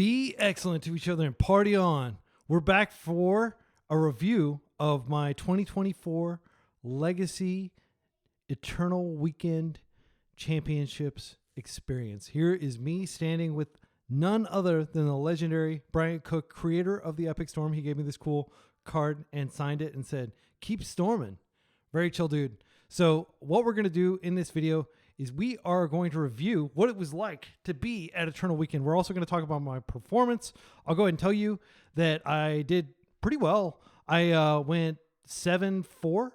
Be excellent to each other and party on. We're back for a review of my 2024 Legacy Eternal Weekend Championships experience. Here is me standing with none other than the legendary Bryant Cook, creator of the Epic Storm. He gave me this cool card and signed it and said, "Keep storming." Very chill dude. So what we're going to do in this video is we are going to review what it was like to be at Eternal Weekend. We're also going to talk about my performance. I'll go ahead and tell you that I did pretty well. I went 7-4.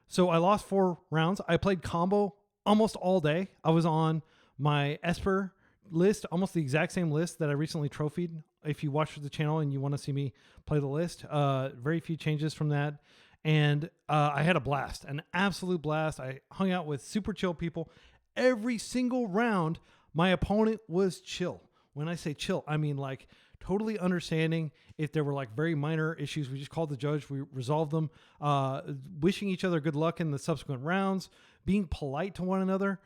So I lost 4 rounds. I played combo almost all day. I was on my Esper list, almost the exact same list that I recently trophied. If you watch the channel and you want to see me play the list, very few changes from that. And I had a blast, an absolute blast. I hung out with super chill people. Every single round, my opponent was chill. When I say chill, I mean like totally understanding. If there were like very minor issues, we just called the judge, we resolved them, wishing each other good luck in the subsequent rounds, being polite to one another.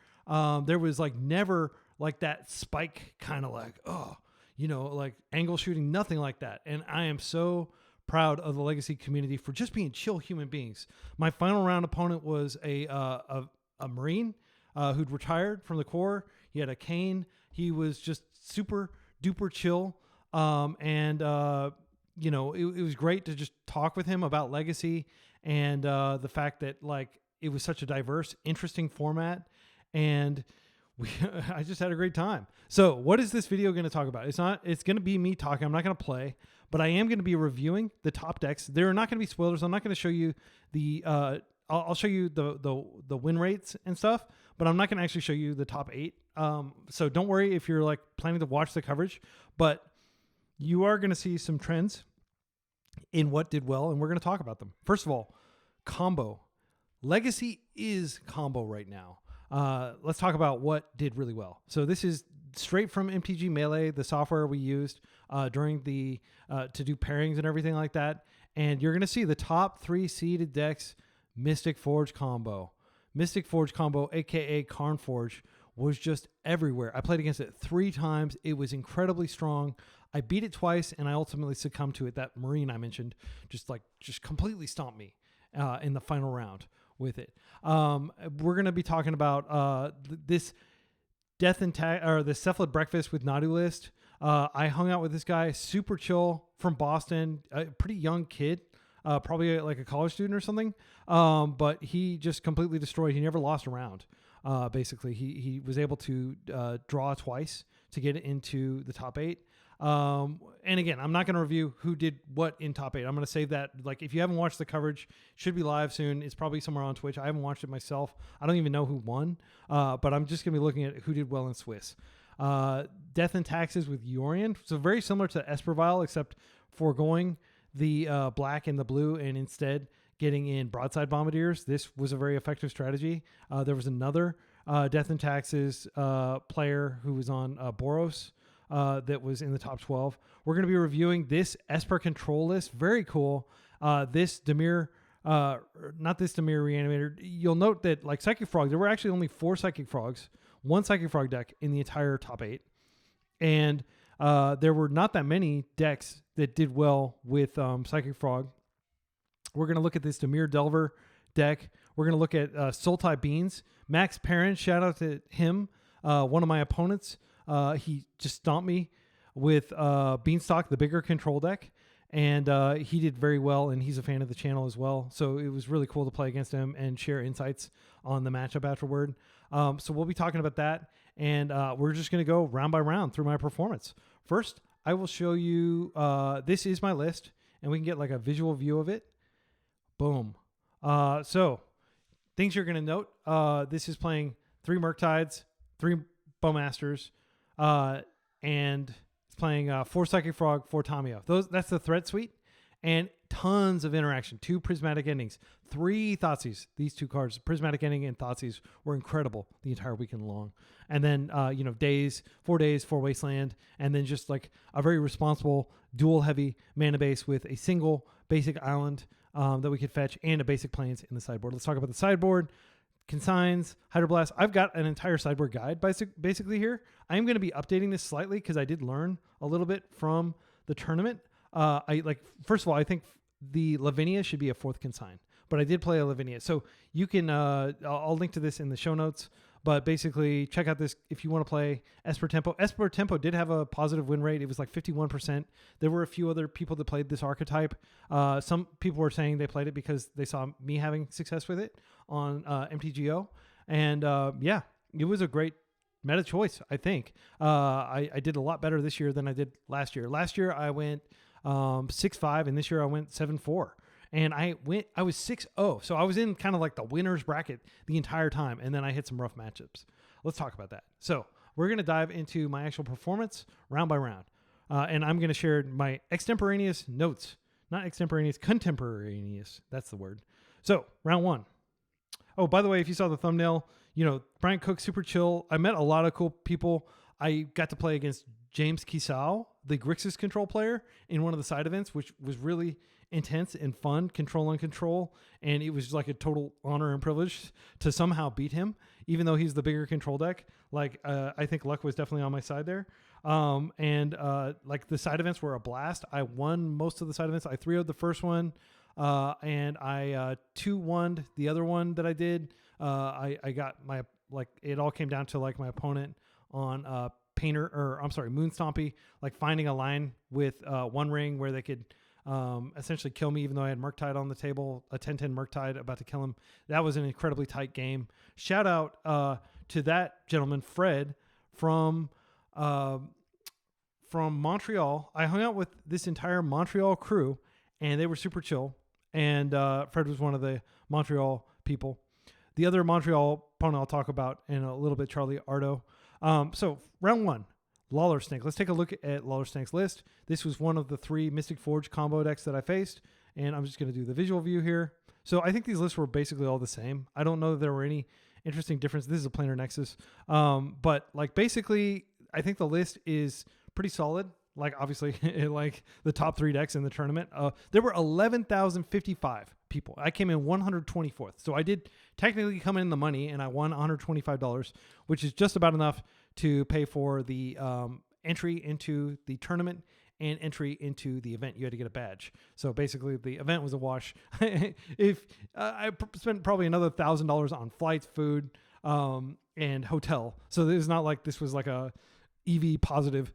There was like never like that spike kind of like, oh, you know, like angle shooting, nothing like that. And I am so proud of the Legacy community for just being chill human beings. My final round opponent was a Marine who'd retired from the Corps. He had a cane. He was just super duper chill. You know, it was great to just talk with him about Legacy and the fact that like it was such a diverse, interesting format. And I just had a great time. So what is this video going to talk about? It's going to be me talking. I'm not going to play, but I am going to be reviewing the top decks. There are not going to be spoilers. I'm not going to show you the, I'll show you the win rates and stuff, but I'm not going to actually show you the top 8. So don't worry if you're like planning to watch the coverage, but you are going to see some trends in what did well, and we're going to talk about them. First of all, combo. Legacy is combo right now. Let's talk about what did really well. So this is straight from MTG Melee, the software we used during the to do pairings and everything like that. And you're going to see the top 3 seeded decks. Mystic Forge combo, aka Karnforge, was just everywhere. I played against it 3 times. It was incredibly strong. I beat it twice, and I ultimately succumbed to it. That Marine I mentioned just completely stomped me in the final round with it. We're going to be talking about this Death and the Cephalid Breakfast with Nadu list. I hung out with this guy, super chill from Boston, a pretty young kid, probably like a college student or something. But he just completely destroyed. He never lost a round. Basically, he was able to draw twice to get into the top 8. And again, I'm not going to review who did what in top 8. I'm going to save that. Like, if you haven't watched the coverage, should be live soon. It's probably somewhere on Twitch. I haven't watched it myself. I don't even know who won. But I'm just going to be looking at who did well in Swiss. Death and Taxes with Yorian. So very similar to Espervile, except foregoing the black and the blue and instead getting in Broadside Bombardiers. This was a very effective strategy. There was another Death and Taxes player who was on Boros. That was in the top 12. We're going to be reviewing this Esper control list. Very cool. This Dimir, not this Dimir Reanimator. You'll note that like Psychic Frog, there were actually only 4 Psychic Frogs, 1 Psychic Frog deck in the entire top 8. And there were not that many decks that did well with Psychic Frog. We're going to look at this Dimir Delver deck. We're going to look at Soul-type Beans. Max Perrin, shout out to him, one of my opponents. He just stomped me with Beanstalk, the bigger control deck, and he did very well, and he's a fan of the channel as well. So it was really cool to play against him and share insights on the matchup afterward. So we'll be talking about that, and we're just going to go round by round through my performance. First, I will show you, this is my list, and we can get like a visual view of it. Boom. So things you're going to note, this is playing 3 Murktides, 3 Bowmasters, and it's playing 4 Psychic Frog, 4 Tamio. That's the threat suite, and tons of interaction. 2 Prismatic Endings, 3 Thoughtseize. These 2 cards, Prismatic Ending and Thoughtseize, were incredible the entire weekend long. And then, 4 days, 4 Wasteland, and then just like a very responsible dual heavy mana base with a single basic island that we could fetch and a basic plains in the sideboard. Let's talk about the sideboard. consigns, hydroblast. I've got an entire sideboard guide basically here. I am going to be updating this slightly because I did learn a little bit from the tournament. First of all, I think the Lavinia should be a 4th consign, but I did play a Lavinia. So you can, I'll link to this in the show notes, but basically check out this if you want to play Esper Tempo. Esper Tempo did have a positive win rate. It was like 51%. There were a few other people that played this archetype. Some people were saying they played it because they saw me having success with it on MTGO. And yeah, it was a great meta choice, I think. I did a lot better this year than I did last year. Last year I went 6-5, and this year I went 7-4. And I was 6-0. So I was in kind of like the winner's bracket the entire time. And then I hit some rough matchups. Let's talk about that. So we're going to dive into my actual performance round by round. And I'm going to share my extemporaneous notes, not extemporaneous, contemporaneous. That's the word. So round 1. Oh, by the way, if you saw the thumbnail, Bryant Cook, super chill. I met a lot of cool people. I got to play against James Kisau, the Grixis control player, in one of the side events, which was really intense and fun, control on control. And it was like a total honor and privilege to somehow beat him, even though he's the bigger control deck. I think luck was definitely on my side there. The side events were a blast. I won most of the side events. I 3-0'd the first one. And I 2-1'd the other one that I did. I got my, it all came down to my opponent on Moonstompy, finding a line with one ring where they could essentially kill me, even though I had Murktide on the table, a 10-10 Murktide about to kill him. That was an incredibly tight game. Shout out to that gentleman, Fred, from Montreal. I hung out with this entire Montreal crew, and they were super chill. And Fred was one of the Montreal people. The other Montreal opponent I'll talk about in a little bit, Charlie Ardo. So round 1, Lawler Snake. Let's take a look at Lawler Snake's list. This was one of the 3 Mystic Forge combo decks that I faced, and I'm just going to do the visual view here. So I think these lists were basically all the same. I don't know that there were any interesting differences. This is a planar Nexus. But basically, I think the list is pretty solid. Obviously, the top 3 decks in the tournament. There were 11,055 people. I came in 124th. So I did technically come in the money, and I won $125, which is just about enough to pay for the entry into the tournament and entry into the event. You had to get a badge. So basically, the event was a wash. If I spent probably another $1,000 on flights, food, and hotel. So it's not like this was a EV positive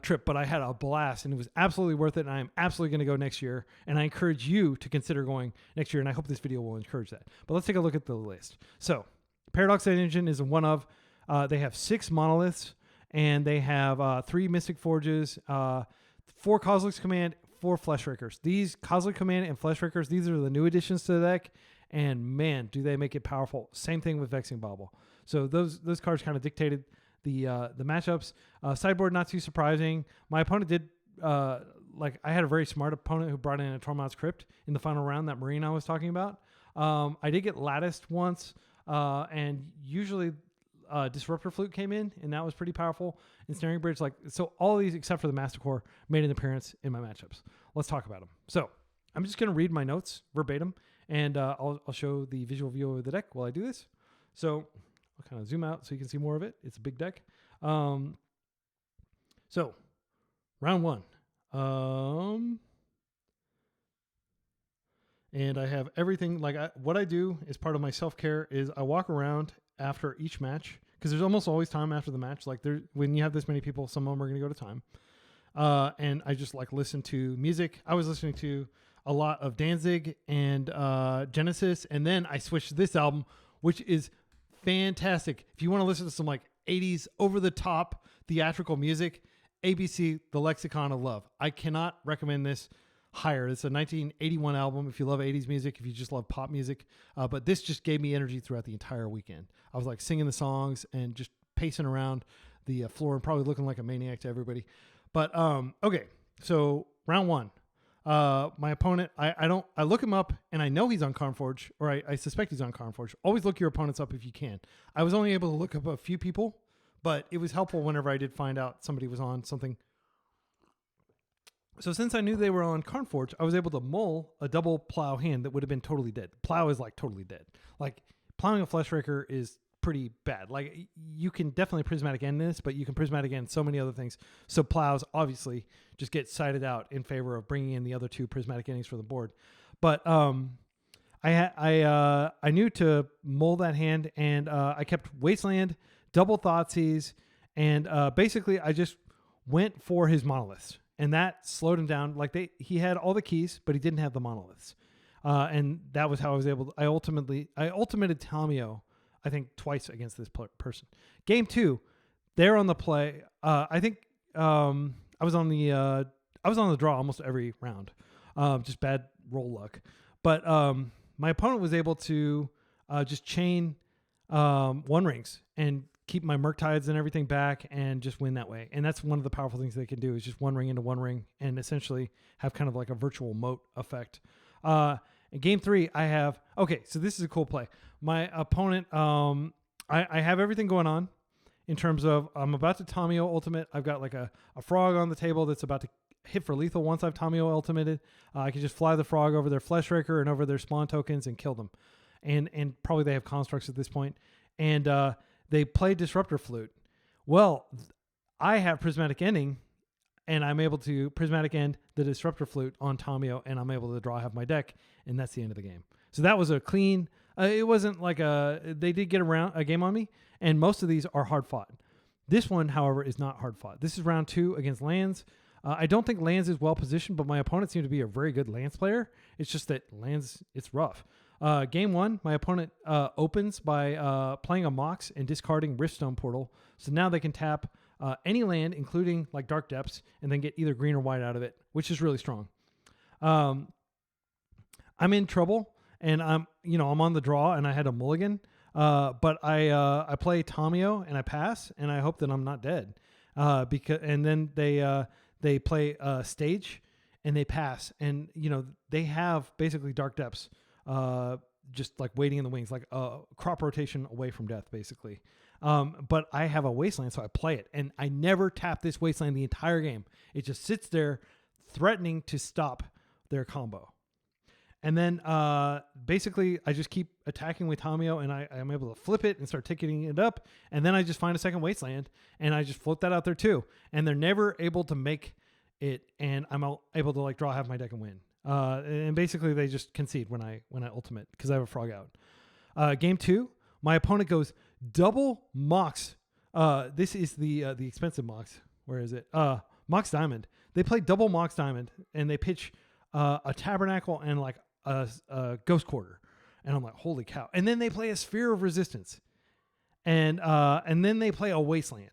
trip, but I had a blast, and it was absolutely worth it. And I am absolutely going to go next year, and I encourage you to consider going next year, and I hope this video will encourage that. But let's take a look at the list. So Paradox Engine is one of, they have 6 monoliths, and they have 3 Mystic Forges, 4 Kozilek's Command, 4 Fleshrakers. These Kozilek Command and Fleshrakers, these are the new additions to the deck, and man, do they make it powerful. Same thing with Vexing Bauble. So those cards kind of dictated the matchups. Sideboard, not too surprising. My opponent did, I had a very smart opponent who brought in a Tormod's Crypt in the final round, that Marine I was talking about. I did get latticed once, and usually Disruptor Flute came in, and that was pretty powerful. And Snaring Bridge, so all these except for the Master Core made an appearance in my matchups. Let's talk about them. So I'm just going to read my notes verbatim, and I'll show the visual view of the deck while I do this. So I'll kind of zoom out so you can see more of it. It's a big deck. So round 1. And I have everything. What I do as part of my self-care is I walk around after each match, because there's almost always time after the match. When you have this many people, some of them are going to go to time. And I just listen to music. I was listening to a lot of Danzig and Genesis, and then I switched to this album, which is fantastic. If you want to listen to some 80s over the top theatrical music, ABC, The Lexicon of Love. I cannot recommend this higher. It's a 1981 album. If you love 80s music, if you just love pop music, but this just gave me energy throughout the entire weekend. I was singing the songs and just pacing around the floor and probably looking like a maniac to everybody. But okay, so round 1. My opponent, I look him up, and I know he's on Karnforge, or I suspect he's on Karnforge. Always look your opponents up if you can. I was only able to look up a few people, but it was helpful whenever I did find out somebody was on something. So since I knew they were on Karnforge, I was able to mull a double Plow hand that would have been totally dead. Plow is totally dead. plowing a Fleshraker is pretty bad. Like, you can definitely prismatic end this, but you can prismatic end so many other things. So plows obviously just get sided out in favor of bringing in the other two prismatic endings for the board. But I knew to mold that hand, and I kept Wasteland, double Thoughtseize, and basically I just went for his monoliths, and that slowed him down. Like, he had all the keys, but he didn't have the monoliths, and that was how I was able to. I ultimated Tamio, I think, twice against this person. Game 2, they're on the play. I think I was on the draw almost every round, just bad roll luck. But my opponent was able to just chain one rings and keep my Murktides and everything back and just win that way. And that's one of the powerful things they can do, is just one ring into one ring and essentially have kind of like a virtual moat effect. In game 3, I have, okay, so this is a cool play. My opponent, I have everything going on in terms of I'm about to Tamio ultimate. I've got like a frog on the table that's about to hit for lethal once I've Tamio ultimated. I can just fly the frog over their Fleshraker and over their spawn tokens and kill them. And probably they have constructs at this point. And they play Disruptor Flute. Well, I have Prismatic Ending, and I'm able to Prismatic End the Disruptor Flute on Tamio, and I'm able to draw half my deck, and that's the end of the game. So that was a clean. It wasn't like they did get a game on me, and most of these are hard fought. This one, however, is not hard fought. This is round 2 against Lands. I don't think Lands is well positioned, but my opponent seemed to be a very good Lands player. It's just that Lands, it's rough. Game 1, my opponent opens by playing a Mox and discarding Riftstone Portal. So now they can tap any land, including like Dark Depths, and then get either green or white out of it, which is really strong. I'm in trouble, and I'm on the draw, and I had a mulligan. But I play Tamio and I pass, and I hope that I'm not dead. And then they play Stage and they pass, and they have basically Dark Depths, just like waiting in the wings, like a crop rotation away from death, basically. But I have a Wasteland, so I play it, and I never tap this Wasteland the entire game. It just sits there, threatening to stop their combo. And then basically I just keep attacking with Tamio, and I'm able to flip it and start ticketing it up. And then I just find a second Wasteland, and I just float that out there too. And they're never able to make it, and I'm able to like draw half my deck and win. And basically they just concede when I ultimate, because I have a frog out. Game 2, my opponent goes double Mox. This is the expensive Mox. Where is it? Mox Diamond. They play double Mox Diamond, and they pitch a Tabernacle and like a Ghost Quarter, and I'm like, holy cow! And then they play a Sphere of Resistance, and then they play a Wasteland.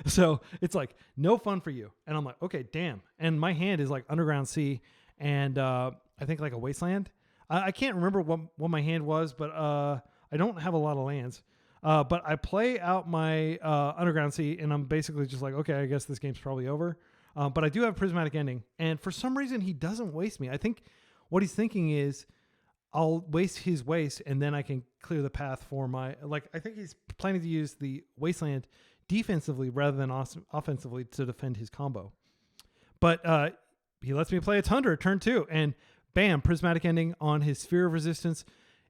So it's like no fun for you. And I'm like, okay, damn. And my hand is like Underground Sea, and I think like a Wasteland. I can't remember what my hand was, but I don't have a lot of lands. But I play out my Underground Sea, and I'm basically just like, okay, I guess this game's probably over. But I do have Prismatic Ending, and for some reason he doesn't waste me. I think what he's thinking is I'll waste his waste, and then I can clear the path for my, like, I think he's planning to use the Wasteland defensively rather than offensively to defend his combo. But he lets me play a Tundra turn 2, and bam, Prismatic Ending on his Sphere of Resistance.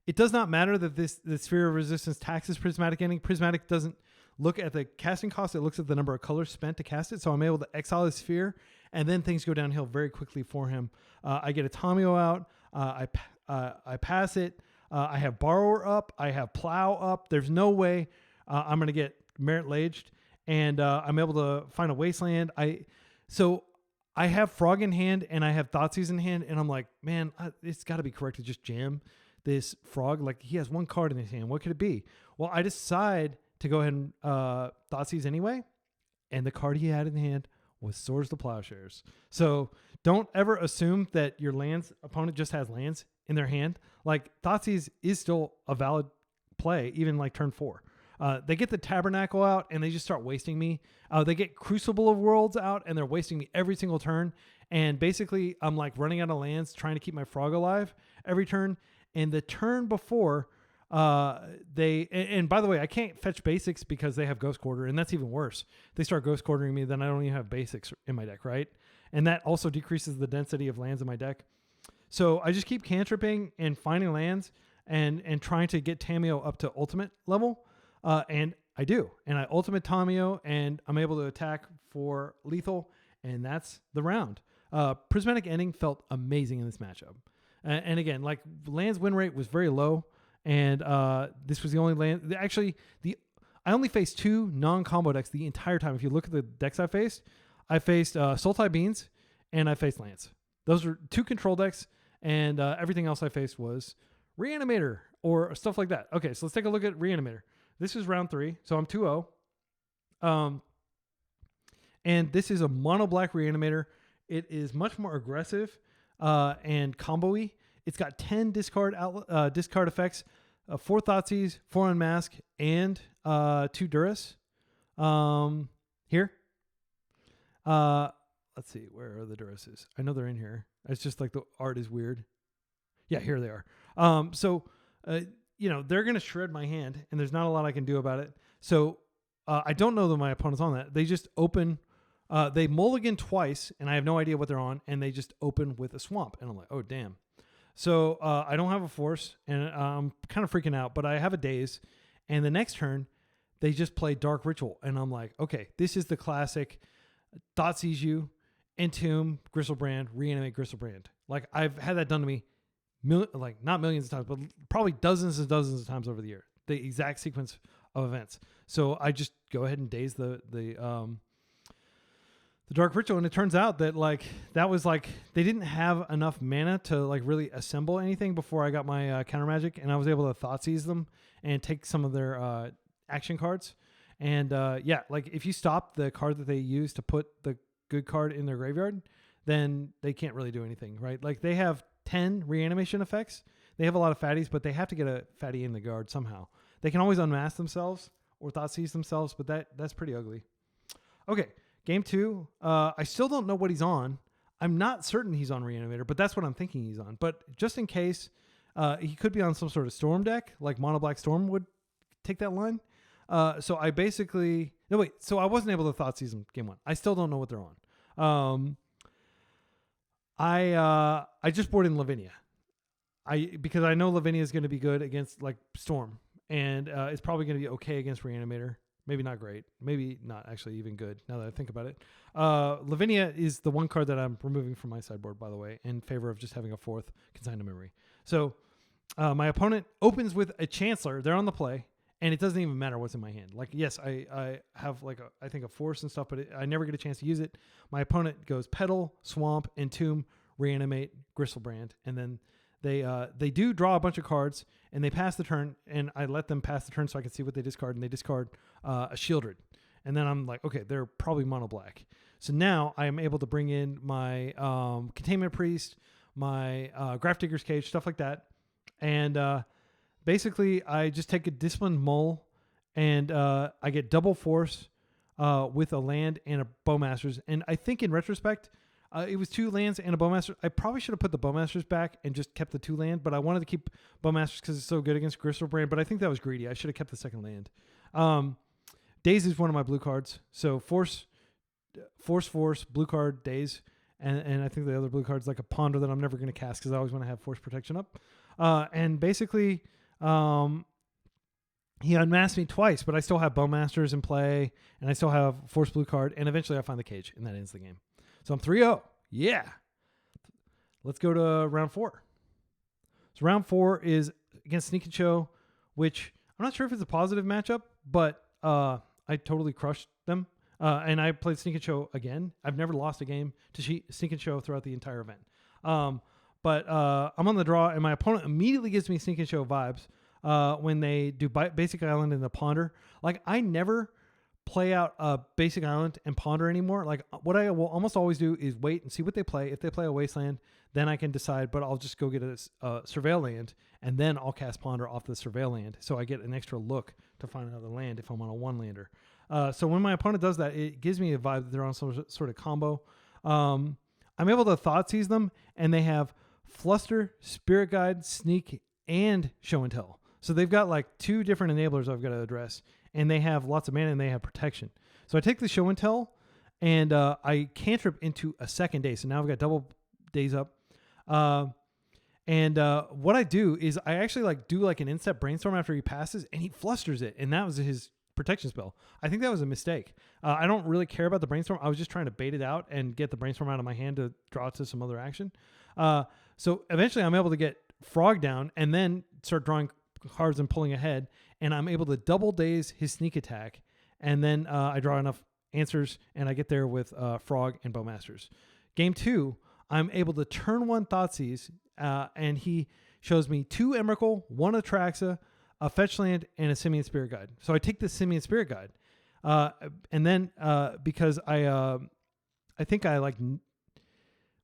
It does not matter that the Sphere of Resistance taxes Prismatic Ending. Prismatic doesn't look at the casting cost. It looks at the number of colors spent to cast it. So I'm able to exile his Sphere, and then things go downhill very quickly for him. I get a Tamio out. I pass it. I have Borrower up. I have Plow up. There's no way I'm going to get Merit Laged, and I'm able to find a Wasteland. So I have Frog in hand, and I have Thoughtseize in hand, and I'm like, man, it's got to be correct to just jam this Frog. Like, he has one card in his hand. What could it be? Well, I decide to go ahead and Thoughtseize anyway, and the card he had in hand was Swords to Plowshares. So don't ever assume that your lands opponent just has lands in their hand. Like, Thoughtseize is still a valid play, even like turn 4. They get the Tabernacle out, and they just start wasting me. They get Crucible of Worlds out, and they're wasting me every single turn. And basically, I'm like running out of lands, trying to keep my Frog alive every turn. And the turn before, and by the way, I can't fetch basics because they have Ghost Quarter, and that's even worse. They start Ghost Quartering me, then I don't even have basics in my deck, right? And that also decreases the density of lands in my deck. So I just keep cantripping and finding lands, and trying to get Tamiyo up to ultimate level. And I do. And I ultimate Tamiyo, and I'm able to attack for lethal, and that's the round. Prismatic Ending felt amazing in this matchup. And again, like, land's win rate was very low, and this was the only land. Actually, I only faced 2 non-combo decks the entire time. If you look at the decks I faced Sultai Beans, and I faced Lance. Those were 2 control decks, and everything else I faced was Reanimator or stuff like that. Okay, so let's take a look at Reanimator. This is round 3, so I'm 2-0. And this is a mono black Reanimator. It is much more aggressive and combo-y. It's got 10 discard effects, 4 Thoughtseize, 4 Unmask, and 2 Duress. Here. Let's see, where are the Duresses? I know they're in here. It's just like the art is weird. Yeah, here they are. They're going to shred my hand, and there's not a lot I can do about it. So I don't know that my opponent's on that. They just open, they mulligan twice, and I have no idea what they're on, and they just open with a swamp. And I'm like, oh, damn. So I don't have a force, and I'm kind of freaking out, but I have a daze. And the next turn, they just play Dark Ritual. And I'm like, okay, this is the classic Thoughtseize you, Entomb, Gristlebrand, Reanimate Gristlebrand. Like, I've had that done to me, not millions of times, but probably dozens and dozens of times over the year. The exact sequence of events. So I just go ahead and daze the Dark Ritual, and it turns out that that was they didn't have enough mana to really assemble anything before I got my counter magic, and I was able to Thoughtseize them and take some of their action cards. And if you stop the card that they use to put the good card in their graveyard, then they can't really do anything, right? Like, they have 10 reanimation effects. They have a lot of fatties, but they have to get a fatty in the guard somehow. They can always unmask themselves or Thoughtseize themselves, but that's pretty ugly. Okay, game 2. I still don't know what he's on. I'm not certain he's on Reanimator, but that's what I'm thinking he's on. But just in case, he could be on some sort of Storm deck, like Mono Black Storm would take that line. So I basically... No, wait. So I wasn't able to Thoughtseize them game 1. I still don't know what they're on. I just board in Lavinia. Because I know Lavinia is going to be good against Storm, and it's probably going to be okay against Reanimator. Maybe not great. Maybe not actually even good, now that I think about it. Lavinia is the one card that I'm removing from my sideboard, by the way, in favor of just having a 4th Consigned to Memory. So my opponent opens with a Chancellor. They're on the play, and it doesn't even matter what's in my hand. Yes, I have I think a force and stuff, but I never get a chance to use it. My opponent goes Petal, Swamp, Entomb, Reanimate, Gristlebrand, and then they do draw a bunch of cards, and they pass the turn, and I let them pass the turn so I can see what they discard, and they discard a Shieldred. And then I'm like, okay, they're probably mono black. So now I am able to bring in my Containment Priest, my Grafdigger's Cage, stuff like that. And basically, I just take a Disciplined Mole, and I get double force with a land and a Bowmasters. And I think in retrospect, it was 2 lands and a Bowmaster. I probably should have put the Bowmasters back and just kept the 2 land, but I wanted to keep Bowmasters because it's so good against Gristlebrand, but I think that was greedy. I should have kept the second land. Daze is one of my blue cards. So Force, blue card, Daze. And I think the other blue card is like a Ponder that I'm never going to cast because I always want to have Force protection up. And basically, he unmasked me twice, but I still have Bowmasters in play, and I still have Force blue card, and eventually I find the cage, and that ends the game. So I'm 3-0. Yeah. Let's go to round 4. So round 4 is against Sneak and Show, which I'm not sure if it's a positive matchup, but I totally crushed them. And I played Sneak and Show again. I've never lost a game to Sneak and Show throughout the entire event. But I'm on the draw, and my opponent immediately gives me Sneak and Show vibes when they do Basic Island and the Ponder. I never play out a Basic Island and Ponder anymore. What I will almost always do is wait and see what they play. If they play a Wasteland, then I can decide, but I'll just go get a Surveil land, and then I'll cast Ponder off the Surveil land, so I get an extra look to find another land if I'm on a 1-lander. So when my opponent does that, it gives me a vibe that they're on some sort of combo. I'm able to Thoughtseize them, and they have Fluster, Spirit Guide, Sneak, and Show and Tell. So they've got 2 different enablers I've got to address, and they have lots of mana, and they have protection. So I take the Show and Tell, and I cantrip into a second day. So now I've got double days up. And what I do is I actually like do like an instep brainstorm after he passes, and he flusters it, and that was his protection spell. I think that was a mistake. I don't really care about the brainstorm. I was just trying to bait it out and get the brainstorm out of my hand to draw it to some other action. So eventually I'm able to get Frog down and then start drawing cards and pulling ahead, and I'm able to double daze his sneak attack, and then I draw enough answers, and I get there with Frog and Bowmasters. Game 2, I'm able to turn 1 Thoughtseize, and he shows me 2 Emrakul, 1 Atraxa, a Fetch Land, and a Simian Spirit Guide. So I take the Simian Spirit Guide, and then because I think I like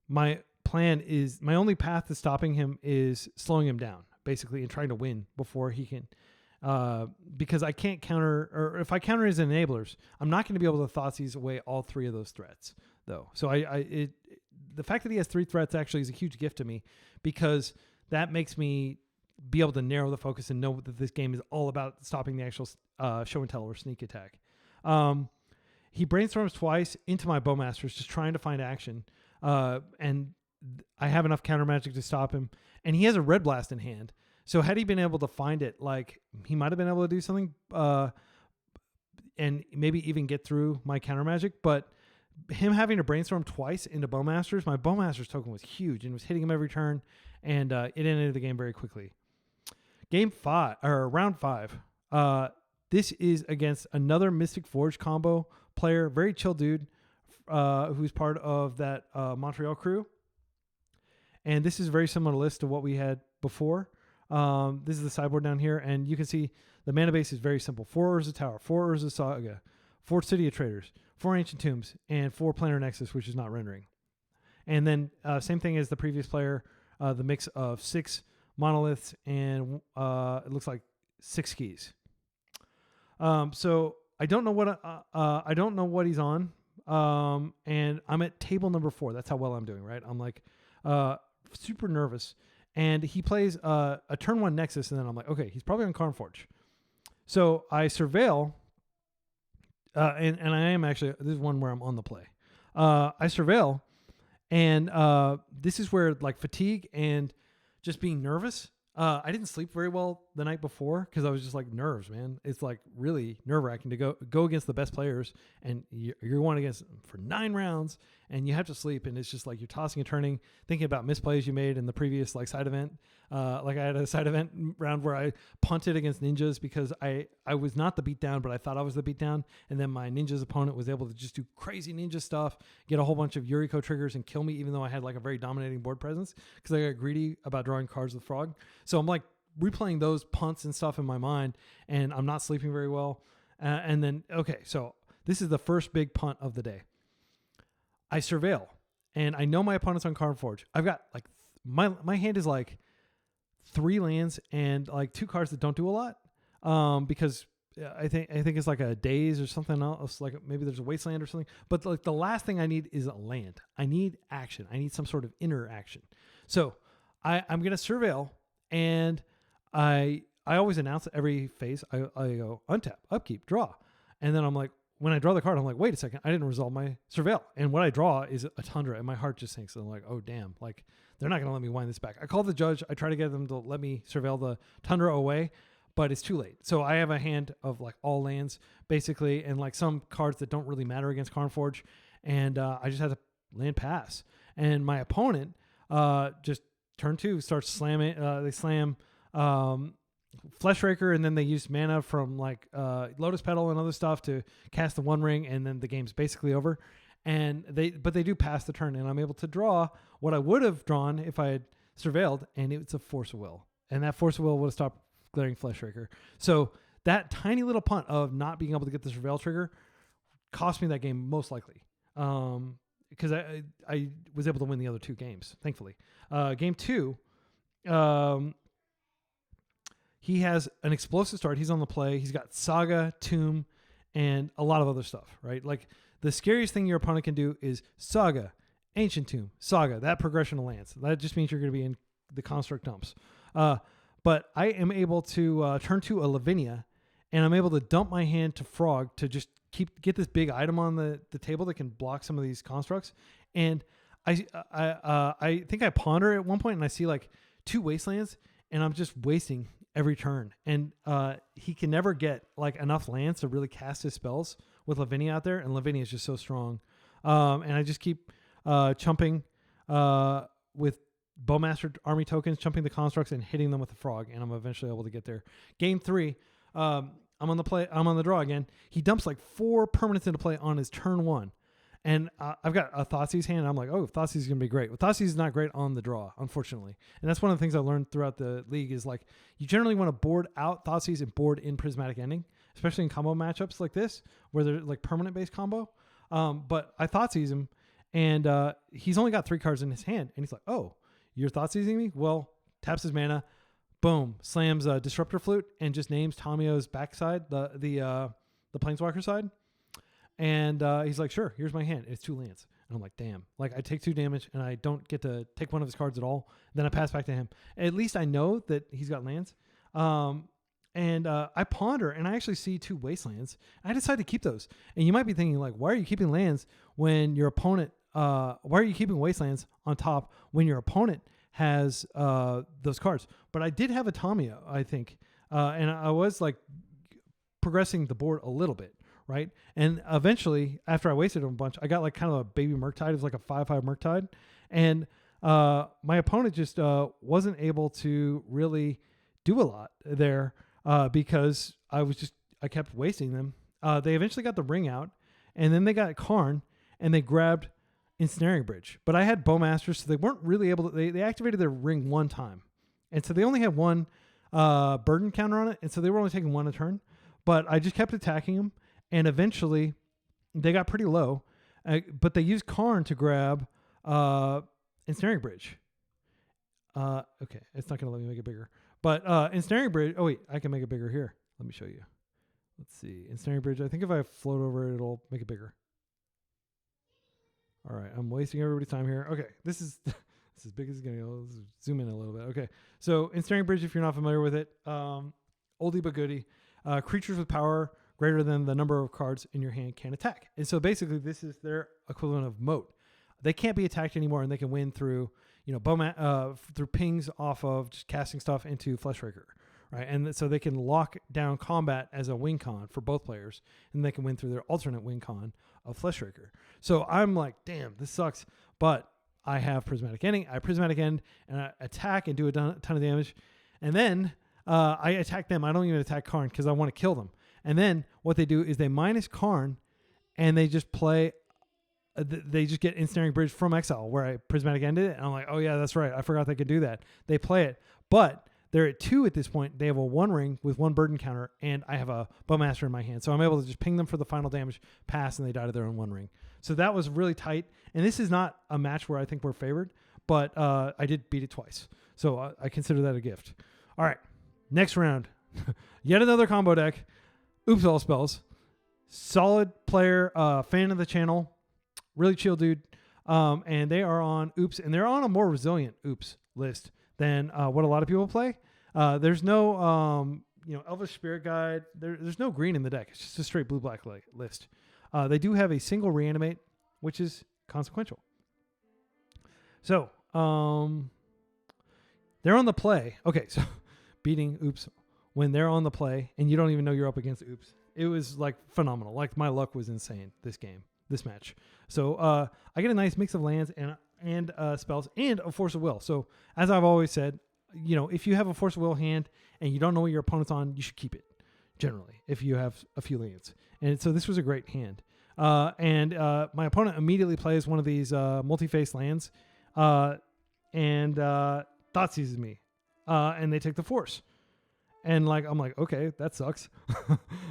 my plan is my only path to stopping him is slowing him down, basically, and trying to win before he can. Because I can't counter, or if I counter his enablers, I'm not going to be able to Thoughtseize away all 3 of those threats, though. So the fact that he has 3 threats actually is a huge gift to me, because that makes me be able to narrow the focus and know that this game is all about stopping the actual show and tell or sneak attack. He brainstorms twice into my Bowmasters, just trying to find action, and I have enough counter magic to stop him, and he has a Red Blast in hand. So had he been able to find it, like, he might have been able to do something and maybe even get through my counter magic. But him having to brainstorm twice into Bowmasters, my Bowmasters token was huge and was hitting him every turn, and it ended the game very quickly. Round 5. This is against another Mystic Forge combo player, very chill dude, who's part of that Montreal crew. And this is a very similar list to what we had before. This is the sideboard down here, and you can see the mana base is very simple. 4 Urza Tower, 4 Urza Saga, 4 City of Traders, 4 Ancient Tombs, and 4 Planar Nexus, which is not rendering. And then same thing as the previous player, the mix of 6 monoliths and it looks like 6 keys. So I don't know what he's on, and I'm at table number 4. That's how well I'm doing, right? I'm like super nervous. And he plays a turn 1 Nexus, and then I'm like, okay, he's probably on Karnforge. So I surveil, and I am actually, this is one where I'm on the play. I surveil, and this is where like fatigue and just being nervous. I didn't sleep very well the night before because I was just like nerves, man. It's like really nerve-wracking to go against the best players, and you're going against them for 9 rounds, and you have to sleep, and it's just like you're tossing and turning, thinking about misplays you made in the previous like side event. Like I had a side event round where I punted against ninjas because I was not the beatdown, but I thought I was the beatdown, and then my ninja's opponent was able to just do crazy ninja stuff, get a whole bunch of Yuriko triggers, and kill me, even though I had like a very dominating board presence because I got greedy about drawing cards with Frog. So I'm like replaying those punts and stuff in my mind, and I'm not sleeping very well. And then, okay, so this is the first big punt of the day. I surveil, and I know my opponent's on Karnforge. I've got like my hand is like 3 lands and like 2 cards that don't do a lot, because I think it's like a daze or something else. Like maybe there's a wasteland or something. But like the last thing I need is a land. I need action. I need some sort of inner action. So I'm gonna surveil, and I always announce every phase. I go untap, upkeep, draw, and then I'm like, when I draw the card, I'm like, wait a second, I didn't resolve my surveil. And what I draw is a Tundra, and my heart just sinks. And I'm like, oh, damn. Like, they're not going to let me wind this back. I call the judge. I try to get them to let me surveil the Tundra away, but it's too late. So I have a hand of, like, all lands, basically, and, like, some cards that don't really matter against Karnforge. And I just had to land pass. And my opponent just turn 2 starts slamming. They slam Fleshraker, and then they use mana from like Lotus Petal and other stuff to cast the One Ring, and then the game's basically over. And they do pass the turn, and I'm able to draw what I would have drawn if I had surveilled, and it's a Force of Will, and that Force of Will would have stopped Glaring Fleshraker. So that tiny little punt of not being able to get the surveil trigger cost me that game most likely, because I was able to win the other 2 games, thankfully. Game 2. He has an explosive start. He's on the play. He's got Saga, Tomb, and a lot of other stuff, right? Like, the scariest thing your opponent can do is Saga, Ancient Tomb, Saga, that progression of lands. That just means you're going to be in the construct dumps. But I am able to turn to a Lavinia, and I'm able to dump my hand to Frog to just get this big item on the table that can block some of these constructs. And I think I ponder at one point, and I see like 2 wastelands, and I'm just wasting every turn. And he can never get like enough lands to really cast his spells with Lavinia out there, and Lavinia is just so strong. And I just keep chumping with Bowmaster army tokens, chumping the constructs and hitting them with the frog, and I'm eventually able to get there. Game 3, I'm on the draw again. He dumps like 4 permanents into play on his turn 1. And I've got a Thoughtseize hand, and I'm like, oh, Thoughtseize is going to be great. Well, Thougeize is not great on the draw, unfortunately. And that's one of the things I learned throughout the league is like, you generally want to board out Thoughtseize and board in Prismatic Ending, especially in combo matchups like this, where they're like permanent-based combo. But I Thoughtseize him, and he's only got 3 cards in his hand. And he's like, oh, you're Thoughtseizing me? Well, taps his mana, boom, slams Disruptor Flute, and just names Tamio's backside, the Planeswalker side. And he's like, sure, here's my hand. It's 2 lands. And I'm like, damn. Like, I take 2 damage, and I don't get to take one of his cards at all. Then I pass back to him. At least I know that he's got lands. And I ponder, and I actually see 2 wastelands. I decide to keep those. And you might be thinking, like, why are you keeping lands when your opponent... why are you keeping wastelands on top when your opponent has those cards? But I did have a Tamio, I think. And I was, like, progressing the board a little bit. Right. And eventually, after I wasted a bunch, I got like kind of a baby Murktide. It was like a 5/5 Murktide. And my opponent just wasn't able to really do a lot there because I kept wasting them. They eventually got the ring out, and then they got Karn, and they grabbed Ensnaring Bridge. But I had Bowmasters, so they weren't really able to. They activated their ring 1 time. And so they only had 1 burden counter on it. And so they were only taking 1 a turn. But I just kept attacking them. And eventually, they got pretty low, but they used Karn to grab Ensnaring Bridge. Okay, it's not going to let me make it bigger. But Ensnaring Bridge... Oh, wait, I can make it bigger here. Let me show you. Let's see. Ensnaring Bridge, I think if I float over it, it'll make it bigger. All right, I'm wasting everybody's time here. Okay, this is as big as it's going to go. Let's zoom in a little bit. Okay, so Ensnaring Bridge, if you're not familiar with it, oldie but goodie. Creatures with power... greater than the number of cards in your hand can attack. And so basically this is their equivalent of moat. They can't be attacked anymore, and they can win through, through pings off of just casting stuff into Fleshraker, right? And so they can lock down combat as a win con for both players, and they can win through their alternate win con of Fleshraker. So I'm like, damn, this sucks, but I have Prismatic Ending. I Prismatic End, and I attack and do a ton of damage, and then I attack them. I don't even attack Karn because I want to kill them. And then what they do is they minus Karn, and they just play. They just get Ensnaring Bridge from exile, where I Prismatic Ended it. And I'm like, oh yeah, that's right. I forgot they could do that. They play it, but they're at 2 at this point. They have a 1 ring with 1 burden counter, and I have a Bowmaster in my hand, so I'm able to just ping them for the final damage, pass, and they die to their own 1 ring. So that was really tight. And this is not a match where I think we're favored, but I did beat it twice, so I consider that a gift. All right, next round, yet another combo deck. Oops, all spells. Solid player, fan of the channel, really chill dude. And they are on Oops, and they're on a more resilient Oops list than what a lot of people play. There's no, Elvish Spirit Guide. There's no green in the deck. It's just a straight blue-black list. They do have a single Reanimate, which is consequential. So, they're on the play. Okay, so beating Oops when they're on the play and you don't even know you're up against Oops. It was like phenomenal. Like my luck was insane this match. So I get a nice mix of lands and spells and a Force of Will. So as I've always said, if you have a Force of Will hand and you don't know what your opponent's on, you should keep it generally if you have a few lands. And so this was a great hand. And my opponent immediately plays one of these multi-face lands and Thoughtseizes me. And they take the Force. And I'm like, okay, that sucks.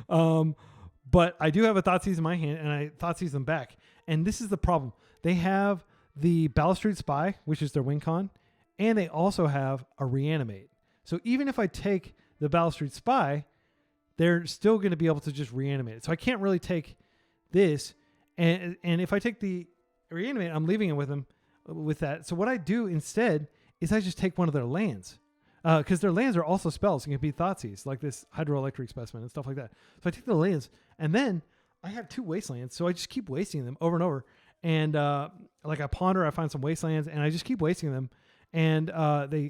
But I do have a Thoughtseize in my hand, and I Thoughtseize them back. And this is the problem. They have the Balustrade Spy, which is their win con, and they also have a Reanimate. So even if I take the Balustrade Spy, they're still going to be able to just reanimate it. So I can't really take this. And if I take the Reanimate, I'm leaving it with them with that. So what I do instead is I just take one of their lands. Because their lands are also spells and can be Thoughtseize, like this Hydroelectric Specimen and stuff like that. So I take the lands, and then I have 2 wastelands, so I just keep wasting them over and over. And I ponder, I find some wastelands, and I just keep wasting them. And they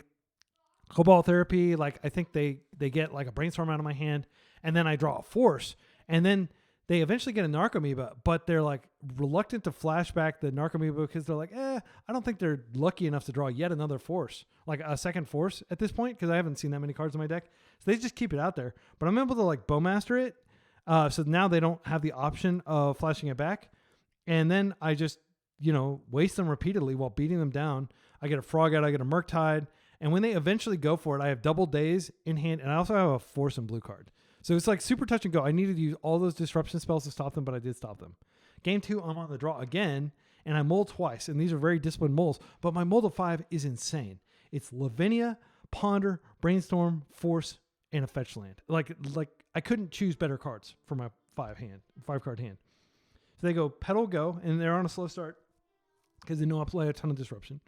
Cobalt Therapy, like I think they get like a Brainstorm out of my hand, and then I draw a Force, and then they eventually get a Narcomoeba, but they're like reluctant to flashback the Narcomoeba because they're like, I don't think they're lucky enough to draw yet another Force, like a second Force at this point, because I haven't seen that many cards in my deck. So they just keep it out there. But I'm able to like Bowmaster it, so now they don't have the option of flashing it back. And then I just, waste them repeatedly while beating them down. I get a Frog out, I get a Murktide, and when they eventually go for it, I have double Daze in hand, and I also have a Force and blue card. So it's like super touch and go. I needed to use all those disruption spells to stop them, but I did stop them. Game 2, I'm on the draw again, and I mull twice. And these are very disciplined mulls, but my mull to 5 is insane. It's Lavinia, Ponder, Brainstorm, Force, and a fetch land. Like I couldn't choose better cards for my 5-card hand. So they go Petal Go, and they're on a slow start because they know I play a ton of disruption.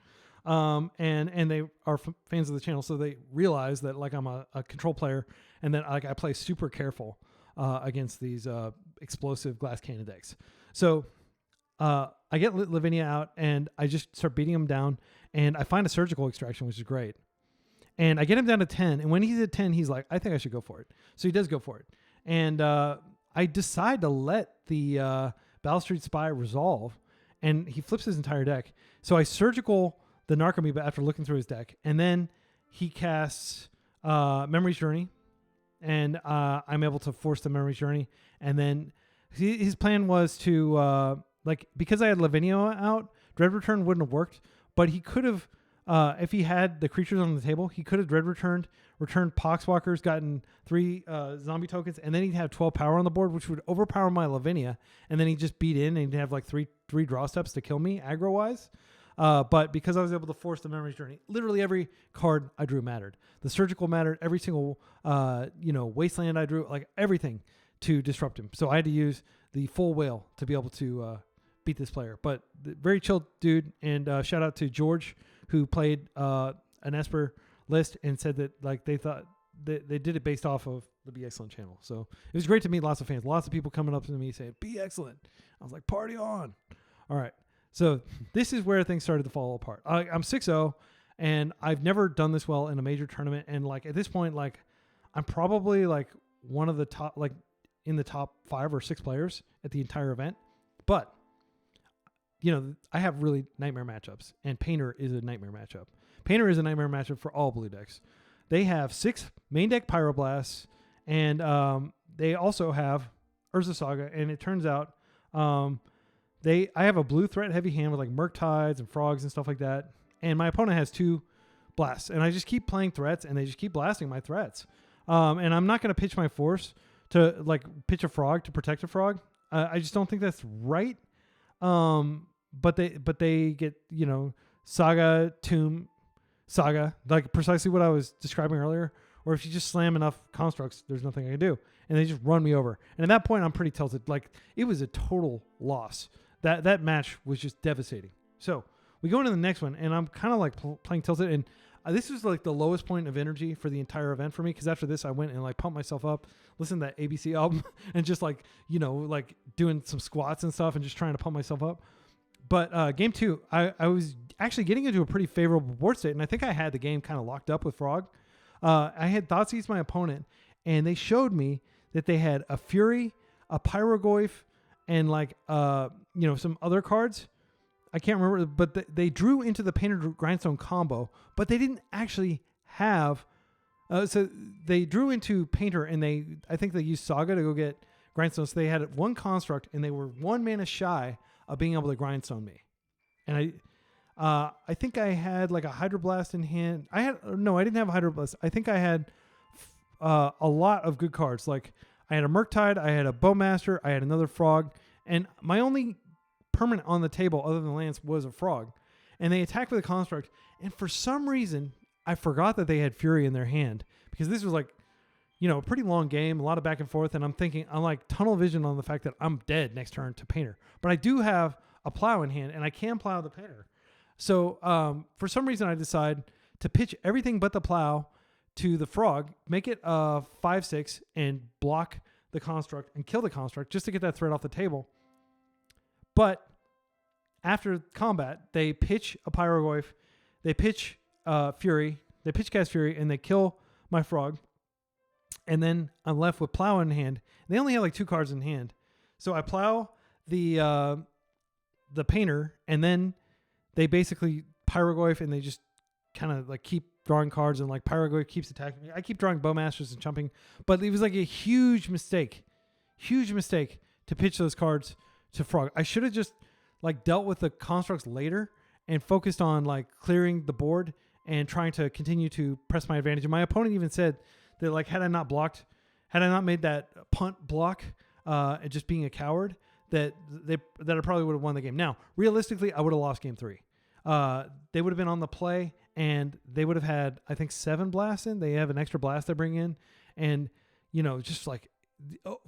And they are fans of the channel, so they realize that like I'm a control player, and that I play super careful against these explosive glass cannon decks. So I get Lavinia out, and I just start beating him down, and I find a Surgical Extraction, which is great. And I get him down to 10, and when he's at 10, he's like, I think I should go for it. So he does go for it. And I decide to let the Balustrade Spy resolve, and he flips his entire deck. So I Surgical the Narcomoeba after looking through his deck, and then he casts Memory's Journey, and I'm able to force the Memory's Journey. And then his plan was to because I had Lavinia out, Dread Return wouldn't have worked, but he could have, if he had the creatures on the table, he could have Dread returned Poxwalkers, gotten 3 zombie tokens, and then he'd have 12 power on the board, which would overpower my Lavinia, and then he'd just beat in, and he'd have like three draw steps to kill me aggro wise. But because I was able to force the Memory's Journey, literally every card I drew mattered. The Surgical mattered. Every single, Wasteland I drew, like everything to disrupt him. So I had to use the full whale to be able to beat this player. But very chill dude. And shout out to George, who played an Esper list and said that like they thought they did it based off of the Be Excellent channel. So it was great to meet lots of fans. Lots of people coming up to me saying, "Be excellent." I was like, party on. All right. So this is where things started to fall apart. I'm 6-0, and I've never done this well in a major tournament. And like at this point, like I'm probably like one of the top, like in the top 5 or 6 players at the entire event. But I have really nightmare matchups, and Painter is a nightmare matchup. Painter is a nightmare matchup for all blue decks. They have 6 main deck Pyroblasts, and they also have Urza Saga. And it turns out, I have a blue threat heavy hand with like Murktides and Frogs and stuff like that. And my opponent has 2 blasts, and I just keep playing threats, and they just keep blasting my threats. And I'm not going to pitch my Force to like pitch a Frog to protect a Frog. I just don't think that's right. But they get, Saga, Tomb, Saga, like precisely what I was describing earlier. Or if you just slam enough constructs, there's nothing I can do. And they just run me over. And at that point, I'm pretty tilted. Like it was a total loss. That match was just devastating. So we go into the next one, and I'm kind of like playing tilted. And this was like the lowest point of energy for the entire event for me, because after this, I went and like pumped myself up, listened to that ABC album, and just like like doing some squats and stuff, and just trying to pump myself up. But game 2, I was actually getting into a pretty favorable board state, and I think I had the game kind of locked up with Frog. I had Thoughtseize my opponent, and they showed me that they had a Fury, a Pyrogoyf, and like some other cards. I can't remember, but they drew into the Painter Grindstone combo, but they didn't actually have. So they drew into Painter, and I think they used Saga to go get Grindstone. So they had 1 construct, and they were 1 mana shy of being able to Grindstone me. And I think I had like a Hydroblast in hand. I didn't have a Hydroblast. I think I had a lot of good cards. Like I had a Murktide, I had a Bowmaster, I had another Frog, and my only permanent on the table other than Lance was a Frog. And they attacked with a Construct, and for some reason I forgot that they had Fury in their hand, because this was like a pretty long game, a lot of back and forth, and I'm like tunnel vision on the fact that I'm dead next turn to Painter. But I do have a Plow in hand, and I can Plow the Painter. So for some reason I decide to pitch everything but the Plow to the Frog, make it 5/6, and block the Construct and kill the Construct just to get that threat off the table. But after combat, they pitch a Pyrogoyf, they pitch Fury, They pitch Cast Fury and they kill my frog. And then I'm left with Plow in hand. They only have like 2 cards in hand. So I Plow the Painter, and then they basically Pyroglyph, and they just kind of like keep drawing cards, and like Pyroglyph keeps attacking me. I keep drawing Bowmasters and chumping, but it was like a huge mistake to pitch those cards to Frog. I should have just like dealt with the constructs later and focused on like clearing the board and trying to continue to press my advantage. And my opponent even said that like had I not made that punt block and just being a coward, that I probably would have won the game. Now, realistically, I would have lost game 3. They would have been on the play, and they would have had, I think, 7 blasts in. They have an extra blast they bring in, and just like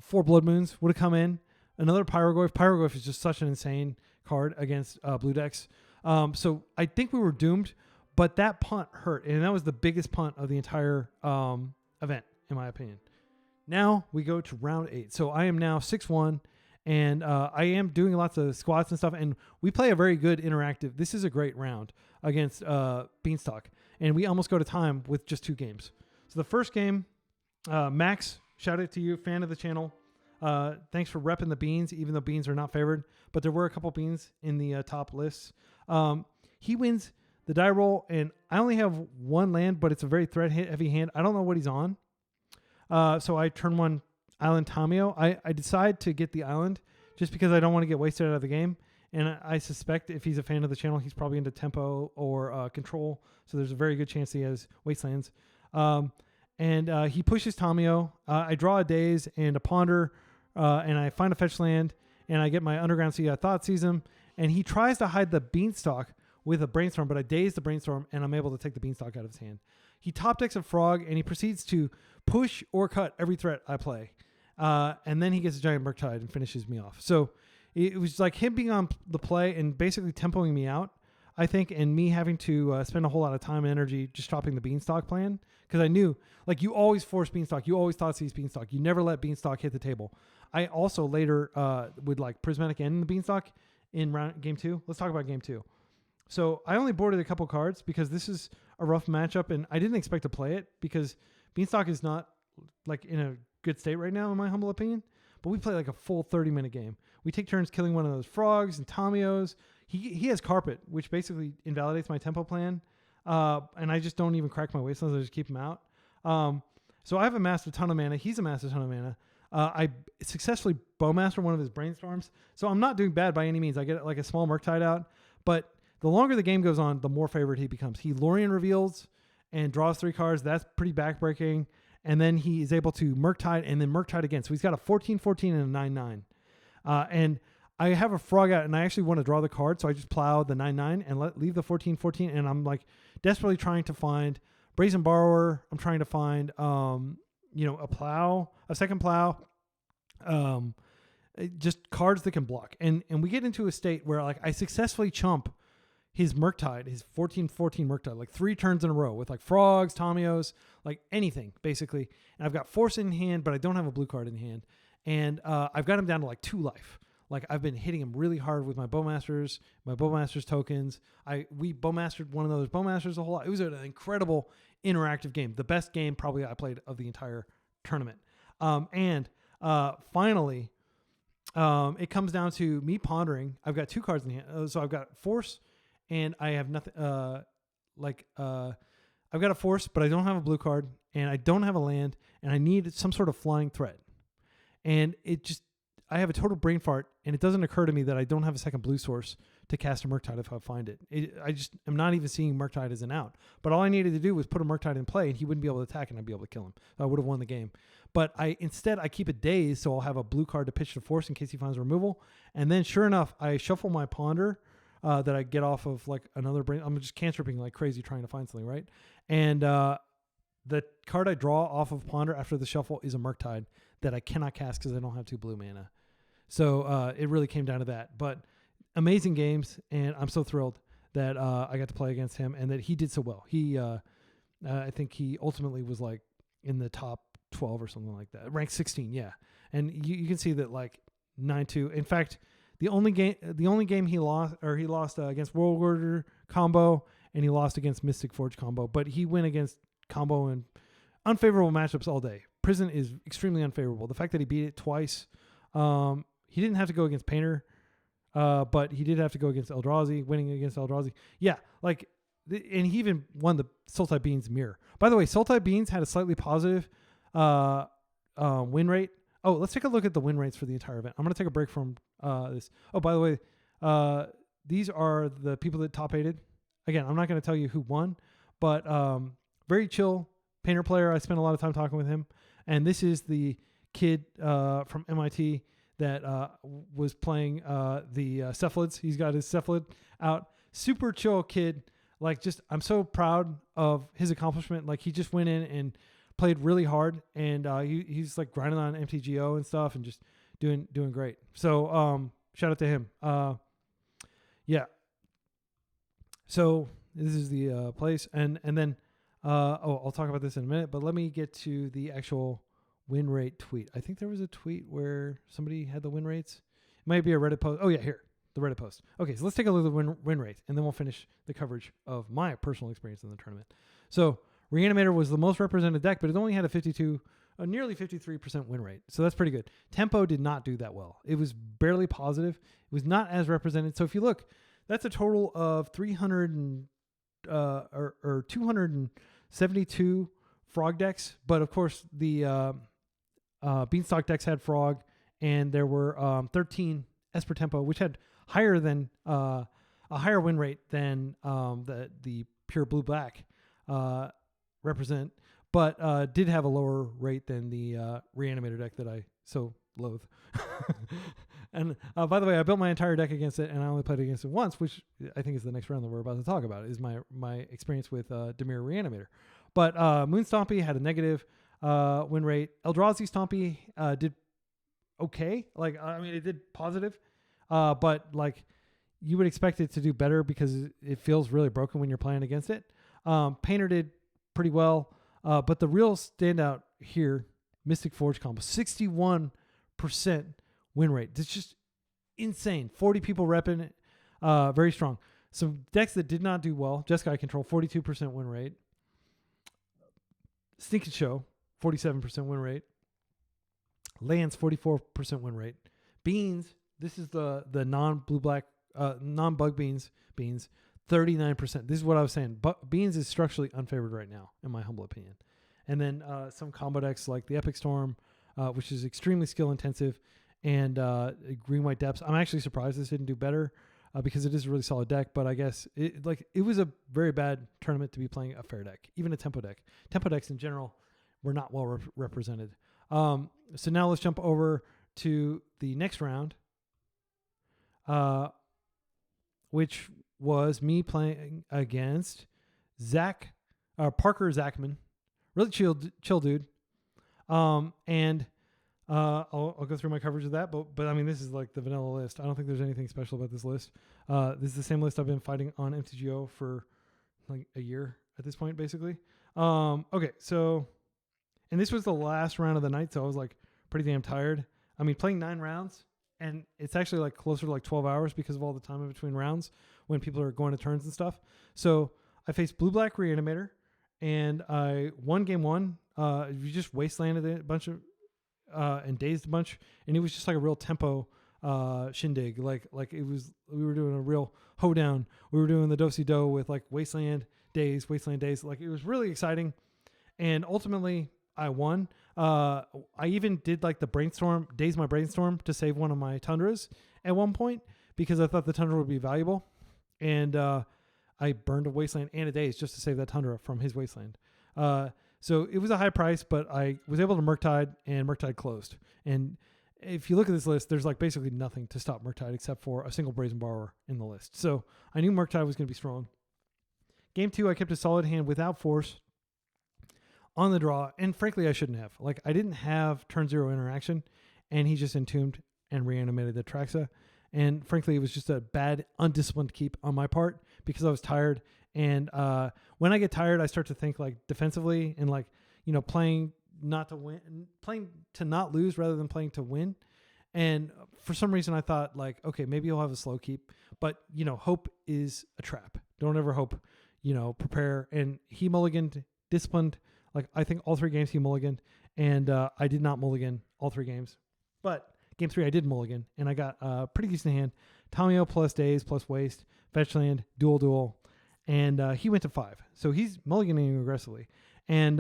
4 Blood Moons would have come in. Another Pyroglyph. Pyroglyph is just such an insane card against blue decks. So I think we were doomed, but that punt hurt, and that was the biggest punt of the entire event, in my opinion. Now we go to round 8. So I am now 6-1. And I am doing lots of squats and stuff. And we play a very good interactive. This is a great round against Beanstalk. And we almost go to time with just 2 games. So the first game, Max, shout out to you, fan of the channel. Thanks for repping the beans, even though beans are not favored. But there were a couple beans in the top lists. He wins the die roll. And I only have 1 land, but it's a very threat heavy hand. I don't know what he's on. So I turn 1 Island Tamio. I decide to get the island just because I don't want to get wasted out of the game. And I suspect if he's a fan of the channel, he's probably into tempo or control. So there's a very good chance he has wastelands. And he pushes Tamio. I draw a Daze and a Ponder, and I find a fetch land, and I get my Underground Sea. I Thought Seize him, and he tries to hide the Beanstalk with a Brainstorm, but I daze the Brainstorm, and I'm able to take the Beanstalk out of his hand. He top decks a Frog, and he proceeds to push or cut every threat I play. And then he gets a Giant Murktide and finishes me off. So it was like him being on the play and basically tempoing me out, I think, and me having to spend a whole lot of time and energy just dropping the Beanstalk plan. Because I knew, like, you always force Beanstalk. You always Thought Seize Beanstalk. You never let Beanstalk hit the table. I also later would like Prismatic End the Beanstalk in game 2. Let's talk about game 2. So I only boarded a couple cards because this is a rough matchup, and I didn't expect to play it because Beanstalk is not like in a good state right now, in my humble opinion. But we play like a full 30-minute game. We take turns killing one of those frogs and Tamios. He has Carpet, which basically invalidates my tempo plan. And I just don't even crack my wastelands. I just keep him out. So I've amassed a ton of mana. He's amassed a ton of mana. I successfully Bowmaster one of his Brainstorms. So I'm not doing bad by any means. I get like a small Murktide out. But the longer the game goes on, the more favored he becomes. He Lorien reveals and draws 3 cards. That's pretty backbreaking. And then he is able to Murktide and then Murktide again. So he's got a 14-14 and a 9-9. And I have a Frog out, and I actually want to draw the card. So I just plow the 9-9 and leave the 14-14. And I'm like desperately trying to find Brazen Borrower. I'm trying to find, a plow, a second plow, just cards that can block. And we get into a state where like I successfully chump his Murktide, his 14-14 Murktide, like 3 turns in a row with like frogs, Tamios, like anything basically. And I've got Force in hand, but I don't have a blue card in hand. And I've got him down to like 2 life. Like I've been hitting him really hard with my Bowmasters tokens. We Bowmastered one of those Bowmasters a whole lot. It was an incredible interactive game. The best game probably I played of the entire tournament. Finally, it comes down to me pondering. I've got 2 cards in hand. So I've got Force, and I have nothing. I've got a Force, but I don't have a blue card, and I don't have a land, and I need some sort of flying threat. And I have a total brain fart, and it doesn't occur to me that I don't have a second blue source to cast a Murktide if I find it. I just am not even seeing Murktide as an out. But all I needed to do was put a Murktide in play, and he wouldn't be able to attack, and I'd be able to kill him. So I would have won the game. But instead I keep it dazed, so I'll have a blue card to pitch to Force in case he finds removal. And then sure enough, I shuffle my Ponder that I get off of like another brain. I'm just cantripping like crazy trying to find something, right? And the card I draw off of Ponder after the shuffle is a Murktide that I cannot cast because I don't have 2 blue mana. So it really came down to that. But amazing games, and I'm so thrilled that I got to play against him and that he did so well. I think he ultimately was like in the top 12 or something like that. Ranked 16, yeah. And you can see that like 9-2. In fact, the only game he lost against World Order combo and he lost against Mystic Forge combo, but he went against combo and unfavorable matchups all day. Prison is extremely unfavorable. The fact that he beat it twice, he didn't have to go against Painter, but he did have to go against Eldrazi, winning against Eldrazi. Yeah, like, and he even won the Sultai Beans mirror. By the way, Sultai Beans had a slightly positive win rate. Oh, let's take a look at the win rates for the entire event. I'm going to take a break from this. Oh, by the way, these are the people that top aided. Again, I'm not going to tell you who won, but very chill Painter player. I spent a lot of time talking with him. And this is the kid from MIT that was playing the cephalids. He's got his cephalid out. Super chill kid. Like, just, I'm so proud of his accomplishment. Like, he just went in and played really hard, and he's like grinding on MTGO and stuff, and just doing great. So shout out to him. Yeah. So this is the place, and then I'll talk about this in a minute, but let me get to the actual win rate tweet. I think there was a tweet where somebody had the win rates. It might be a Reddit post. Oh yeah, here. The Reddit post. Okay, so let's take a look at the win rate, and then we'll finish the coverage of my personal experience in the tournament. So Reanimator was the most represented deck, but it only had a nearly 53% win rate. So that's pretty good. Tempo did not do that well. It was barely positive. It was not as represented. So if you look, that's a total of 272 frog decks. But of course, the Beanstalk decks had frog, and there were 13 Esper Tempo, which had higher than a higher win rate than the pure blue black represent, but did have a lower rate than the Reanimator deck that I so loathe. And by the way, I built my entire deck against it, and I only played against it once, which I think is the next round that we're about to talk about, is my experience with Dimir Reanimator. But Moon Stompy had a negative win rate. Eldrazi Stompy did okay. Like, I mean, it did positive. But like, you would expect it to do better because it feels really broken when you're playing against it. Painter did pretty well. But the real standout here, Mystic Forge combo, 61% win rate. It's just insane. 40 people repping it. Very strong. Some decks that did not do well. Jeskai Control, 42% win rate. Sneak Show, 47% win rate. Lance, 44% win rate. Beans, this is the non-blue black, non-bug beans, 39%. This is what I was saying. Beans is structurally unfavored right now, in my humble opinion. And then some combo decks like the Epic Storm, which is extremely skill intensive, and Green-White Depths. I'm actually surprised this didn't do better because it is a really solid deck, but I guess it was a very bad tournament to be playing a fair deck, even a tempo deck. Tempo decks in general were not well represented. So now let's jump over to the next round, which was me playing against Parker Zachman, really chill dude. And I'll go through my coverage of that, but I mean, this is like the vanilla list. I don't think there's anything special about this list. This is the same list I've been fighting on MTGO for like a year at this point, basically. Okay, so, and this was the last round of the night, so I was like pretty damn tired. I mean, playing 9 rounds, and it's actually like closer to like 12 hours because of all the time in between rounds when people are going to turns and stuff. So I faced Blue-Black Reanimator, and I won game 1. We just wastelanded a bunch of and dazed a bunch, and it was just like a real tempo shindig. Like it was, we were doing a real hoedown. We were doing the do-si-do with like wasteland days. Like, it was really exciting, and ultimately I won. I even did like the daze my brainstorm to save one of my tundras at one point because I thought the tundra would be valuable, and I burned a wasteland and a daze just to save that tundra from his wasteland. So it was a high price, but I was able to Murktide, and Murktide closed. And if you look at this list, there's like basically nothing to stop Murktide except for a single Brazen Borrower in the list. So I knew Murktide was going to be strong. Game 2, I kept a solid hand without force on the draw, and frankly, I shouldn't have. Like, I didn't have turn 0 interaction, and he just entombed and reanimated the Traxa. And frankly, it was just a bad, undisciplined keep on my part because I was tired. And when I get tired, I start to think like defensively and like, you know, playing not to win, playing to not lose rather than playing to win. And for some reason, I thought like, okay, maybe you'll have a slow keep, but you know, hope is a trap. Don't ever hope prepare. And he mulliganed, disciplined. Like, I think all 3 games he mulliganed, and I did not mulligan all 3 games. But game 3 I did mulligan, and I got a pretty decent hand. Tamio plus days plus waste, fetch land, dual, and he went to 5. So he's mulliganing aggressively. And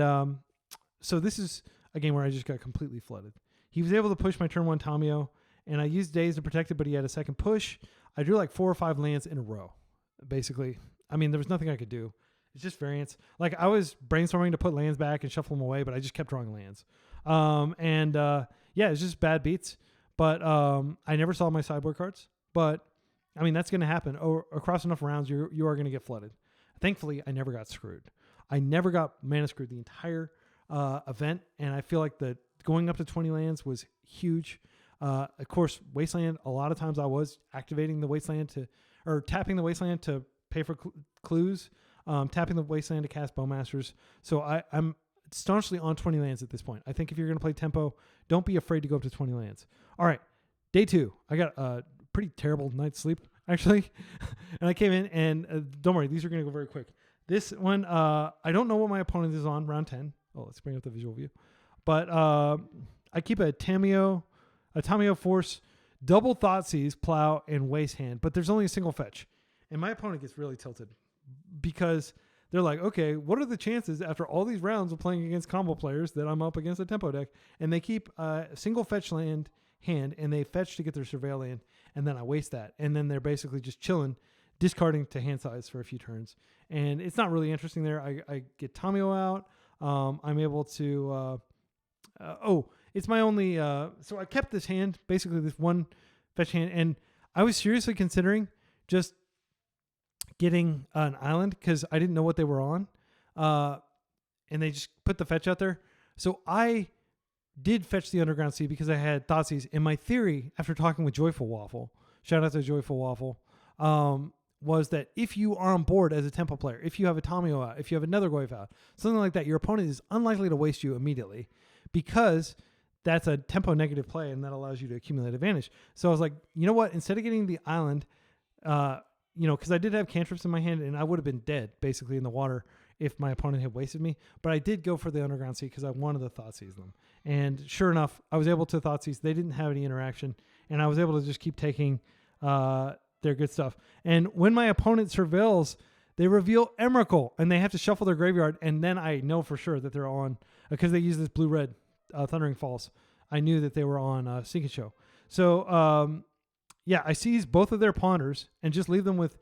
so this is a game where I just got completely flooded. He was able to push my turn 1 Tamio, and I used days to protect it, but he had a second push. I drew like 4 or 5 lands in a row, basically. I mean, there was nothing I could do. It's just variance. Like, I was brainstorming to put lands back and shuffle them away, but I just kept drawing lands. Yeah, it's just bad beats. But I never saw my sideboard cards. But, I mean, that's going to happen. Across enough rounds, you are going to get flooded. Thankfully, I never got screwed. I never got mana screwed the entire event, and I feel like the going up to 20 lands was huge. Of course, Wasteland, a lot of times I was activating the Wasteland or tapping the Wasteland to pay for clues, tapping the Wasteland to cast Bowmasters. So I'm staunchly on 20 lands at this point. I think if you're going to play tempo, don't be afraid to go up to 20 lands. All right, day 2. I got a pretty terrible night's sleep, actually. And I came in, and don't worry, these are going to go very quick. This one, I don't know what my opponent is on round 10. Oh, let's bring up the visual view. But I keep a Tamio Force, double Thoughtseize, Plow, and Waste hand. But there's only a single fetch. And my opponent gets really tilted because they're like, okay, what are the chances after all these rounds of playing against combo players that I'm up against a tempo deck? And they keep a single fetch land hand, and they fetch to get their surveil land, and then I waste that. And then they're basically just chilling, discarding to hand size for a few turns. And it's not really interesting there. I get Tamio out. I'm able to... it's my only... so I kept this hand, basically this one fetch hand, and I was seriously considering just getting an island because I didn't know what they were on. And they just put the fetch out there. So I did fetch the Underground Sea because I had Thoughtseize. And my theory, after talking with Joyful Waffle, shout out to Joyful Waffle, was that if you are on board as a tempo player, if you have a Tamio out, if you have another Goyf out, something like that, your opponent is unlikely to waste you immediately because that's a tempo negative play and that allows you to accumulate advantage. So I was like, you know what? Instead of getting the island, because I did have cantrips in my hand and I would have been dead basically in the water if my opponent had wasted me. But I did go for the Underground Sea because I wanted to Thoughtseize them. And sure enough, I was able to Thoughtseize. They didn't have any interaction, and I was able to just keep taking their good stuff. And when my opponent surveils, they reveal Emrakul, and they have to shuffle their graveyard, and then I know for sure that they're on, because they use this blue-red Thundering Falls. I knew that they were on Sink and Show. So, I seize both of their ponders and just leave them with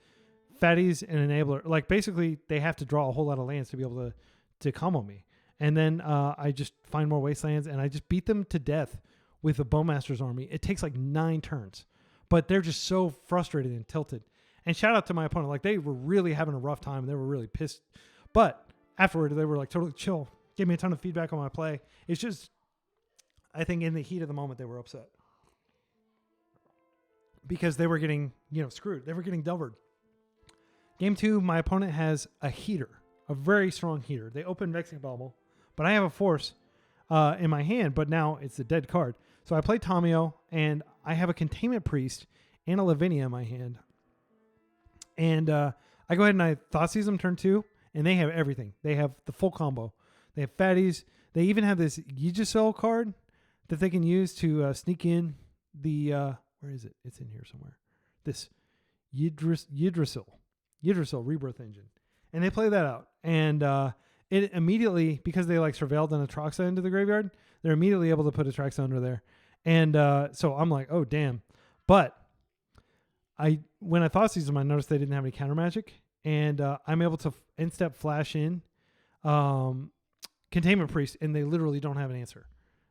Fatties and Enabler. Like, basically, they have to draw a whole lot of lands to be able to combo me. And then I just find more Wastelands, and I just beat them to death with a Bowmaster's army. It takes like 9 turns. But they're just so frustrated and tilted. And shout out to my opponent. Like, they were really having a rough time. They were really pissed. But afterward, they were like totally chill. Gave me a ton of feedback on my play. It's just, I think in the heat of the moment, they were upset. Because they were getting, screwed. They were getting doubled. Game 2, my opponent has a heater. A very strong heater. They open Vexing Bauble. But I have a Force in my hand. But now it's a dead card. So I play Tamio, and I have a Containment Priest and a Lavinia in my hand. And I go ahead and I Thoughtseize them turn 2, and they have everything. They have the full combo. They have Fatties. They even have this Yggdrasil card that they can use to sneak in the... where is it? It's in here somewhere. This Yggdrasil Rebirth Engine. And they play that out. And it immediately, because they surveilled an Atraxa into the graveyard, they're immediately able to put Atraxa under there. And so I'm like, oh, damn. But when I Thoughtseize them, I noticed they didn't have any counter magic. And I'm able to end-step flash in Containment Priest, and they literally don't have an answer.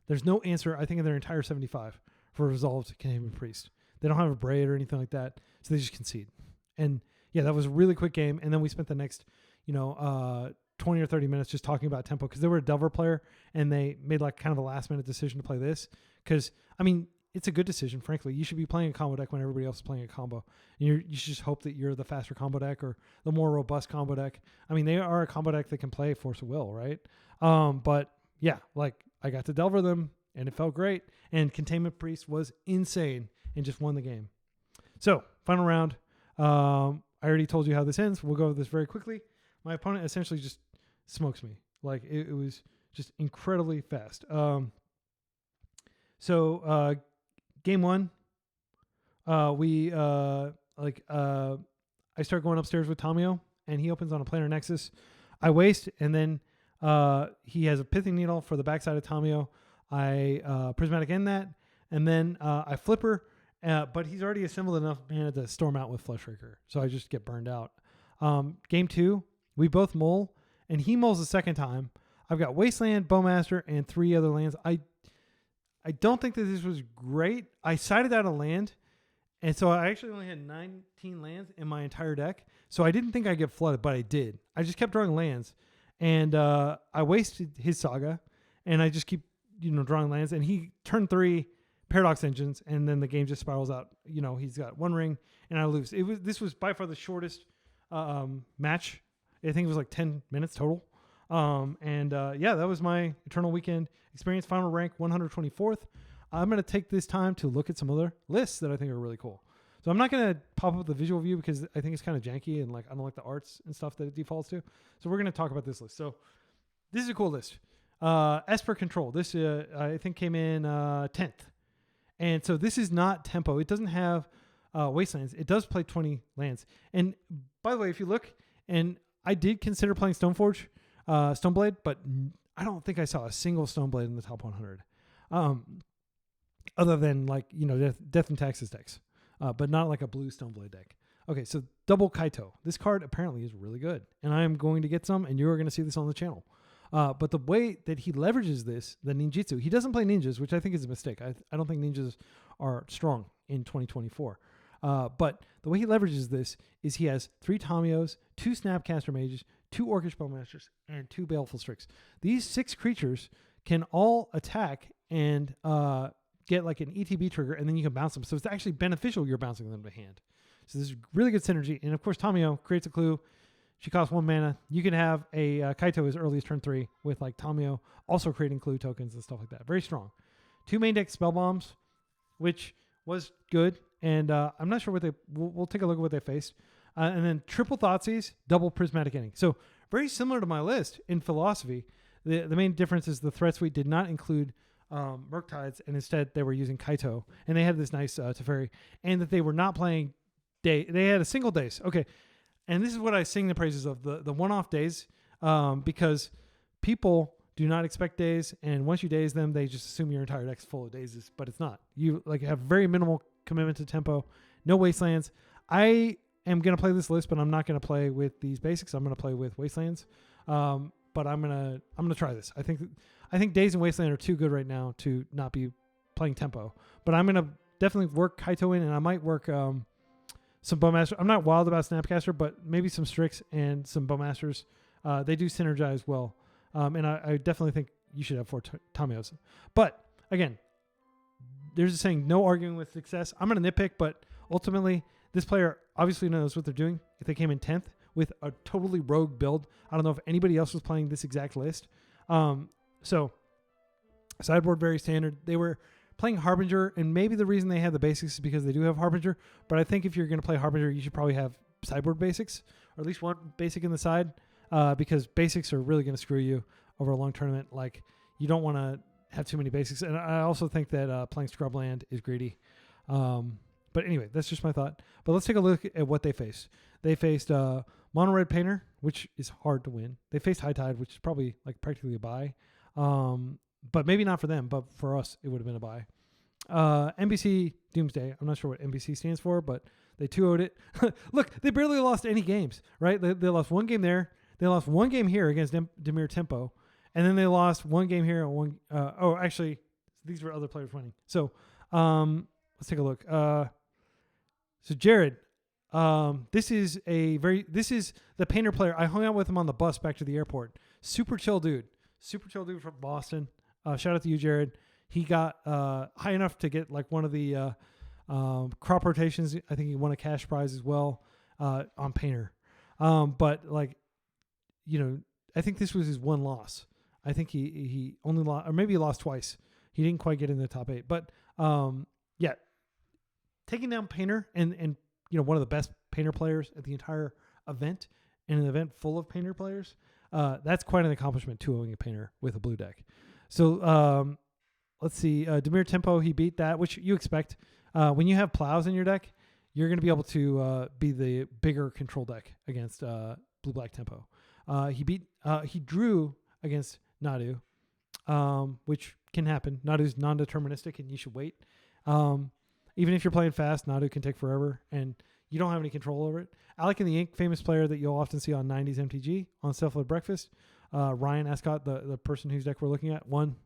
There's no answer, I think, in their entire 75 for Resolved Containment Priest. They don't have a Braid or anything like that, so they just concede. And, yeah, that was a really quick game. And then we spent the next, 20 or 30 minutes just talking about tempo because they were a Delver player, and they made kind of a last-minute decision to play this because, it's a good decision, frankly. You should be playing a combo deck when everybody else is playing a combo. And you should just hope that you're the faster combo deck or the more robust combo deck. They are a combo deck that can play Force of Will, right? But, yeah, I got to Delver them, and it felt great. And Containment Priest was insane and just won the game. So, final round. I already told you how this ends. We'll go over this very quickly. my opponent essentially just smokes me. Like it was just incredibly fast. So game one, I start going upstairs with Tamio, and he opens on a planar nexus. I waste, and then he has a pithing needle for the backside of Tamio. I prismatic end that, and then I flipper, but he's already assembled enough mana to storm out with Fleshraker, so I just get burned out. Game two, we both mull, and he mulls the second time. I've got Wasteland, Bowmaster, and 3 other lands. I don't think that this was great. I sided out a land, and so I actually only had 19 lands in my entire deck. So I didn't think I'd get flooded, but I did. I just kept drawing lands, and I wasted his Saga, and I just keep drawing lands. And he turned 3 Paradox Engines, and then the game just spirals out. He's got 1 ring, and I lose. This was by far the shortest match. I think it was like 10 minutes total. That was my Eternal Weekend experience. Final rank 124th. I'm going to take this time to look at some other lists that I think are really cool. So I'm not going to pop up the visual view because I think it's kind of janky and I don't like the arts and stuff that it defaults to. So we're going to talk about this list. So this is a cool list. Esper Control. This I think came in 10th. And so this is not tempo. It doesn't have Wastelands. It does play 20 lands. And by the way, if you look, and I did consider playing Stoneforge, Stoneblade, but I don't think I saw a single Stoneblade in the top 100. Other than Death and Taxes decks, but not like a blue Stoneblade deck. Okay, so double Kaito. This card apparently is really good, and I am going to get some, and you're going to see this on the channel. But the way that he leverages this, the ninjutsu, he doesn't play ninjas, which I think is a mistake. I don't think ninjas are strong in 2024. But the way he leverages this is he has 3 Tamios, 2 Snapcaster Mages, 2 Orcish Bowmasters, and 2 Baleful Strix. These 6 creatures can all attack and get like an ETB trigger, and then you can bounce them. So it's actually beneficial you're bouncing them to hand. So this is really good synergy. And of course, Tamio creates a clue. She costs 1 mana. You can have a Kaito as early as turn 3 with like Tamio also creating clue tokens and stuff like that. Very strong. 2 main deck spell bombs, which was good. And I'm not sure what we'll take a look at what they faced. And then triple Thoughtseize, double Prismatic Ending. So very similar to my list in philosophy. The main difference is the threat suite did not include Murktides, and instead they were using Kaito. And they had this nice Teferi. And that they were not playing day. They had a single days. Okay. And this is what I sing the praises of, the one-off days, because people do not expect days. And once you daze them, they just assume your entire deck's full of dazes. But it's not. You have very minimal commitment to tempo, no Wastelands. I am going to play this list, but I'm not going to play with these basics. I'm going to play with Wastelands. But I'm gonna try this. I think Daze and Wasteland are too good right now to not be playing tempo. But I'm gonna definitely work Kaito in, and I might work some Bowmaster. I'm not wild about Snapcaster, but maybe some Strix and some Bowmasters. They do synergize well, and I definitely think you should have 4 Tamios. But again, there's a saying, no arguing with success. I'm gonna nitpick, but ultimately, this player obviously knows what they're doing. If they came in 10th with a totally rogue build, I don't know if anybody else was playing this exact list. So sideboard very standard. They were playing Harbinger, and maybe the reason they had the basics is because they do have Harbinger. But I think if you're going to play Harbinger, you should probably have sideboard basics, or at least one basic in the side, because basics are really going to screw you over a long tournament. Like, you don't want to have too many basics. And I also think that playing Scrubland is greedy. But anyway, that's just my thought. But let's take a look at what they faced. They faced Mono Red Painter, which is hard to win. They faced High Tide, which is probably like practically a buy. But maybe not for them, but for us, it would have been a buy. NBC Doomsday. I'm not sure what NBC stands for, but they 2-0'd it. Look, they barely lost any games, right? They lost 1 game there. They lost 1 game here against Demir Tempo. And then they lost 1 game here. And actually, these were other players winning. So let's take a look. So Jared, this is the painter player. I hung out with him on the bus back to the airport. Super chill dude from Boston. Shout out to you, Jared. He got high enough to get like one of the crop rotations. I think he won a cash prize as well on painter. But like, I think this was his 1 loss. I think he only lost, or maybe he lost twice. He didn't quite get in the top 8, but yeah. Taking down Painter and one of the best Painter players at the entire event in an event full of painter players, that's quite an accomplishment, 2-0ing a painter with a blue deck. So let's see. Demir Tempo, he beat that, which you expect. When you have plows in your deck, you're going to be able to be the bigger control deck against blue-black Tempo. He drew against Nadu, which can happen. Nadu's non-deterministic, and you should wait. Even if you're playing fast, Nadu can take forever, and you don't have any control over it. Alec in the Ink, famous player that you'll often see on 90s MTG on Self-Led Breakfast. Ryan Ascott, the person whose deck we're looking at, won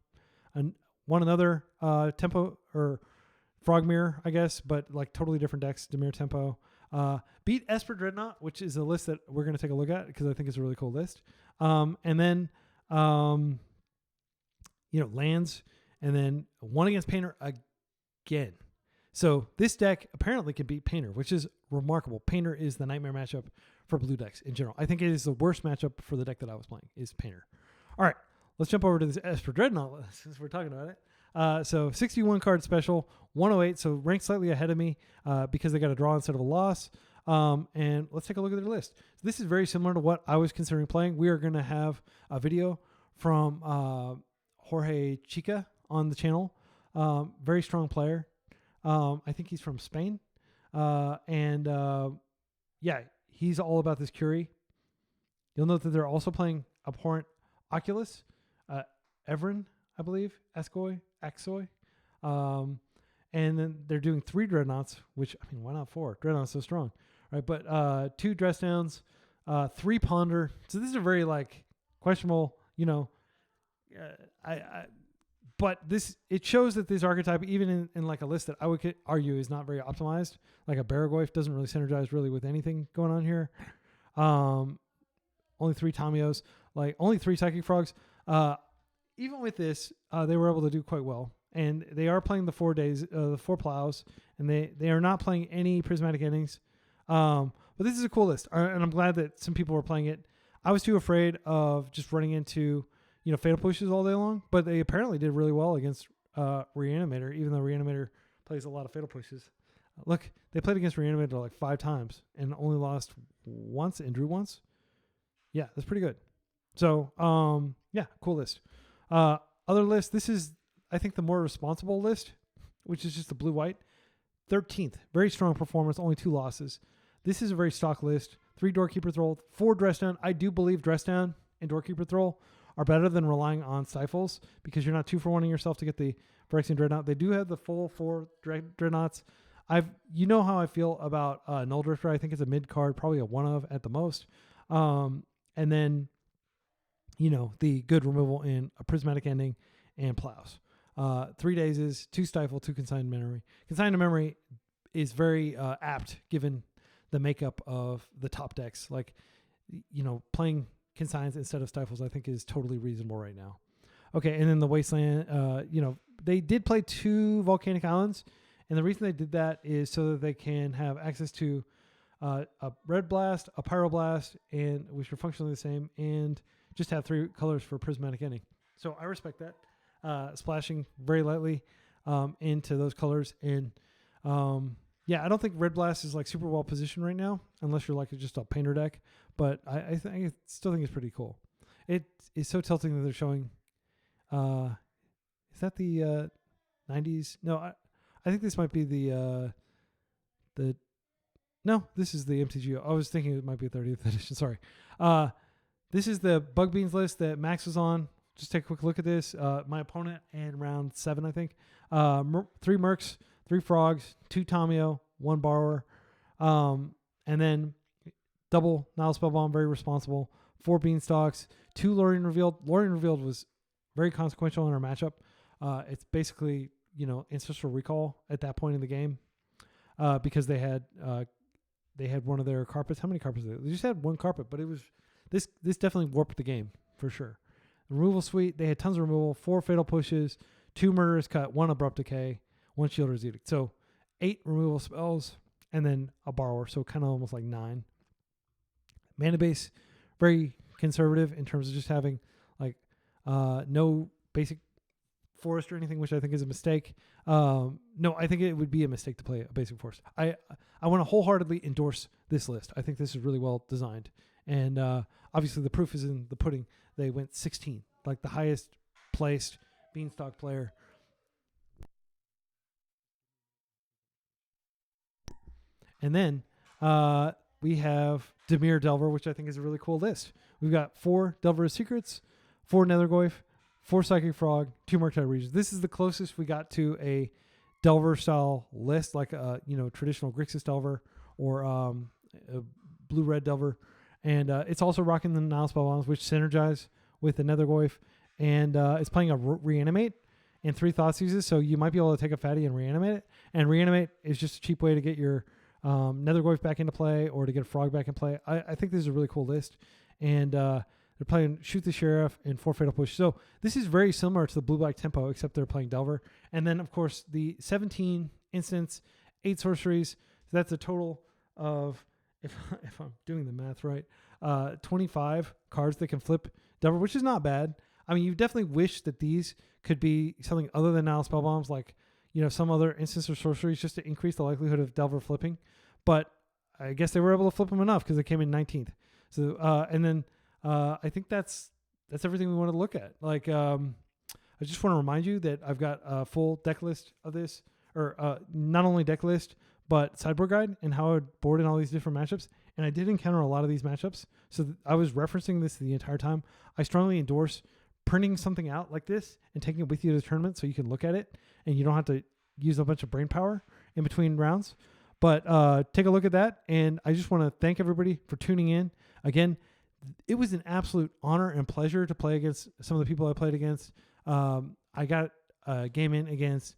another Tempo or Frogmere, I guess, but like totally different decks. Demir Tempo beat Esper Dreadnought, which is a list that we're going to take a look at because I think it's a really cool list. And then lands, and then won against Painter again. So this deck apparently can beat Painter, which is remarkable. Painter is the nightmare matchup for blue decks in general. I think it is the worst matchup for the deck that I was playing is Painter. All right, let's jump over to this Esper Dreadnought since we're talking about it. So 61 card special, 108, so ranked slightly ahead of me because they got a draw instead of a loss. And let's take a look at their list. So this is very similar to what I was considering playing. We are going to have a video from Jorge Chica on the channel. Very strong player. I think he's from Spain. He's all about this Curie. You'll note that they're also playing Abhorrent Oculus, Evren, I believe, Axoy. And then they're doing 3 Dreadnoughts, which, I mean, why not 4? Dreadnought's so strong, right? But 2 Dress Downs, 3 Ponder. So this is a very, questionable, but it shows that this archetype, even in like a list that I would argue is not very optimized, like a Baragoyf doesn't really synergize really with anything going on here. Only 3 Tamios, only 3 Psychic Frogs. Even with this, they were able to do quite well. And they are playing the 4 days, the 4 plows, and they are not playing any prismatic endings. But this is a cool list, and I'm glad that some people were playing it. I was too afraid of just running into fatal pushes all day long, but they apparently did really well against Reanimator, even though Reanimator plays a lot of fatal pushes. Look, they played against Reanimator 5 times and only lost once and drew once. Yeah, that's pretty good. So, cool list. Other list, this is, I think, the more responsible list, which is just the blue-white. 13th, very strong performance, only 2 losses. This is a very stock list. 3 Doorkeeper Thrall, 4 Dress Down. I do believe Dress Down and Doorkeeper Thrall are better than relying on Stifles because you're not 2-for-1ing yourself to get the Phyrexian Dreadnought. They do have the full 4 Dreadnoughts. You know how I feel about Null Drifter. I think it's a mid card, probably a 1-of at the most. And then, the good removal in a Prismatic Ending and Plows. 3 Dazes, 2 Stifle, 2 Consigned Memory. Consigned Memory is very apt given the makeup of the top decks. Playing Consigns instead of Stifles, I think, is totally reasonable right now. Okay, and then the Wasteland, they did play 2 Volcanic Islands, and the reason they did that is so that they can have access to a Red Blast, a Pyroblast, and which are functionally the same, and just have 3 colors for Prismatic Ending. So I respect that. Splashing very lightly into those colors, and I don't think Red Blast is super well positioned right now, unless you're just a painter deck. But I still think it's pretty cool. It is so tilting that they're showing. Is that the 90s? No, I think this might be the. No, this is the MTG. I was thinking it might be a 30th edition. Sorry. This is the Bug Beans list that Max was on. Just take a quick look at this. My opponent in round 7, I think. 3 Mercs, 3 Frogs, 2 Tamio, 1 Borrower. And then double Nile Spellbomb, very responsible. 4 Beanstalks, 2 Lorien Revealed. Lorien Revealed was very consequential in our matchup. It's basically, Ancestral Recall at that point in the game because they had one of their carpets. How many carpets? They just had 1 carpet, but it was this definitely warped the game for sure. The removal suite, they had tons of removal, 4 Fatal Pushes, 2 Murderous Cut, 1 Abrupt Decay, 1 Shielder's Edict. So 8 removal spells and then a Borrower, so kind of almost 9. Mana base, very conservative in terms of just having no basic forest or anything, which I think is a mistake. No, I think it would be a mistake to play a basic forest. I want to wholeheartedly endorse this list. I think this is really well designed And obviously the proof is in the pudding. They went 16, like the highest placed Beanstalk player. And then we have Dimir Delver, which I think is a really cool list. We've got 4 Delver of Secrets, 4 Nethergoyf, 4 Psychic Frog, 2 Marktide Regions. This is the closest we got to a Delver style list, like a traditional Grixis Delver or a blue-red Delver. And it's also rocking the Nile Spell Bombs, which synergize with the Nethergoyf. And it's playing a Reanimate and 3 Thoughtseizes, so you might be able to take a fatty and reanimate it. And reanimate is just a cheap way to get your Nethergoyf back into play or to get a Frog back in play. I think this is a really cool list. And they're playing Shoot the Sheriff and 4 Fatal Push. So this is very similar to the blue-black tempo, except they're playing Delver. And then, of course, the 17 instants, 8 sorceries. So that's a total of, if I'm doing the math right, 25 cards that can flip Delver, which is not bad. I mean, you definitely wish that these could be something other than Nile Spell Bombs, like some other instance or sorceries, just to increase the likelihood of Delver flipping. But I guess they were able to flip them enough because they came in 19th. So and then I think that's everything we want to look at. Like I just want to remind you that I've got a full deck list of this, or not only deck list but sideboard guide and how I would board in all these different matchups. And I did encounter a lot of these matchups, so I was referencing this the entire time. I strongly endorse printing something out like this and taking it with you to the tournament so you can look at it and you don't have to use a bunch of brain power in between rounds. But take a look at that. And I just want to thank everybody for tuning in. Again, it was an absolute honor and pleasure to play against some of the people I played against. I got a game in against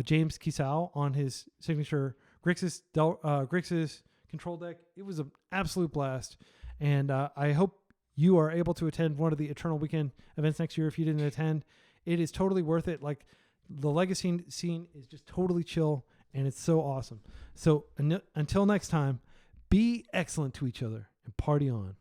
James Kisau on his signature Grixis control deck. It was an absolute blast. And I hope you are able to attend one of the Eternal Weekend events next year. If you didn't attend, it is totally worth it. Like, the Legacy scene is just totally chill, and it's so awesome. So until next time, be excellent to each other and party on.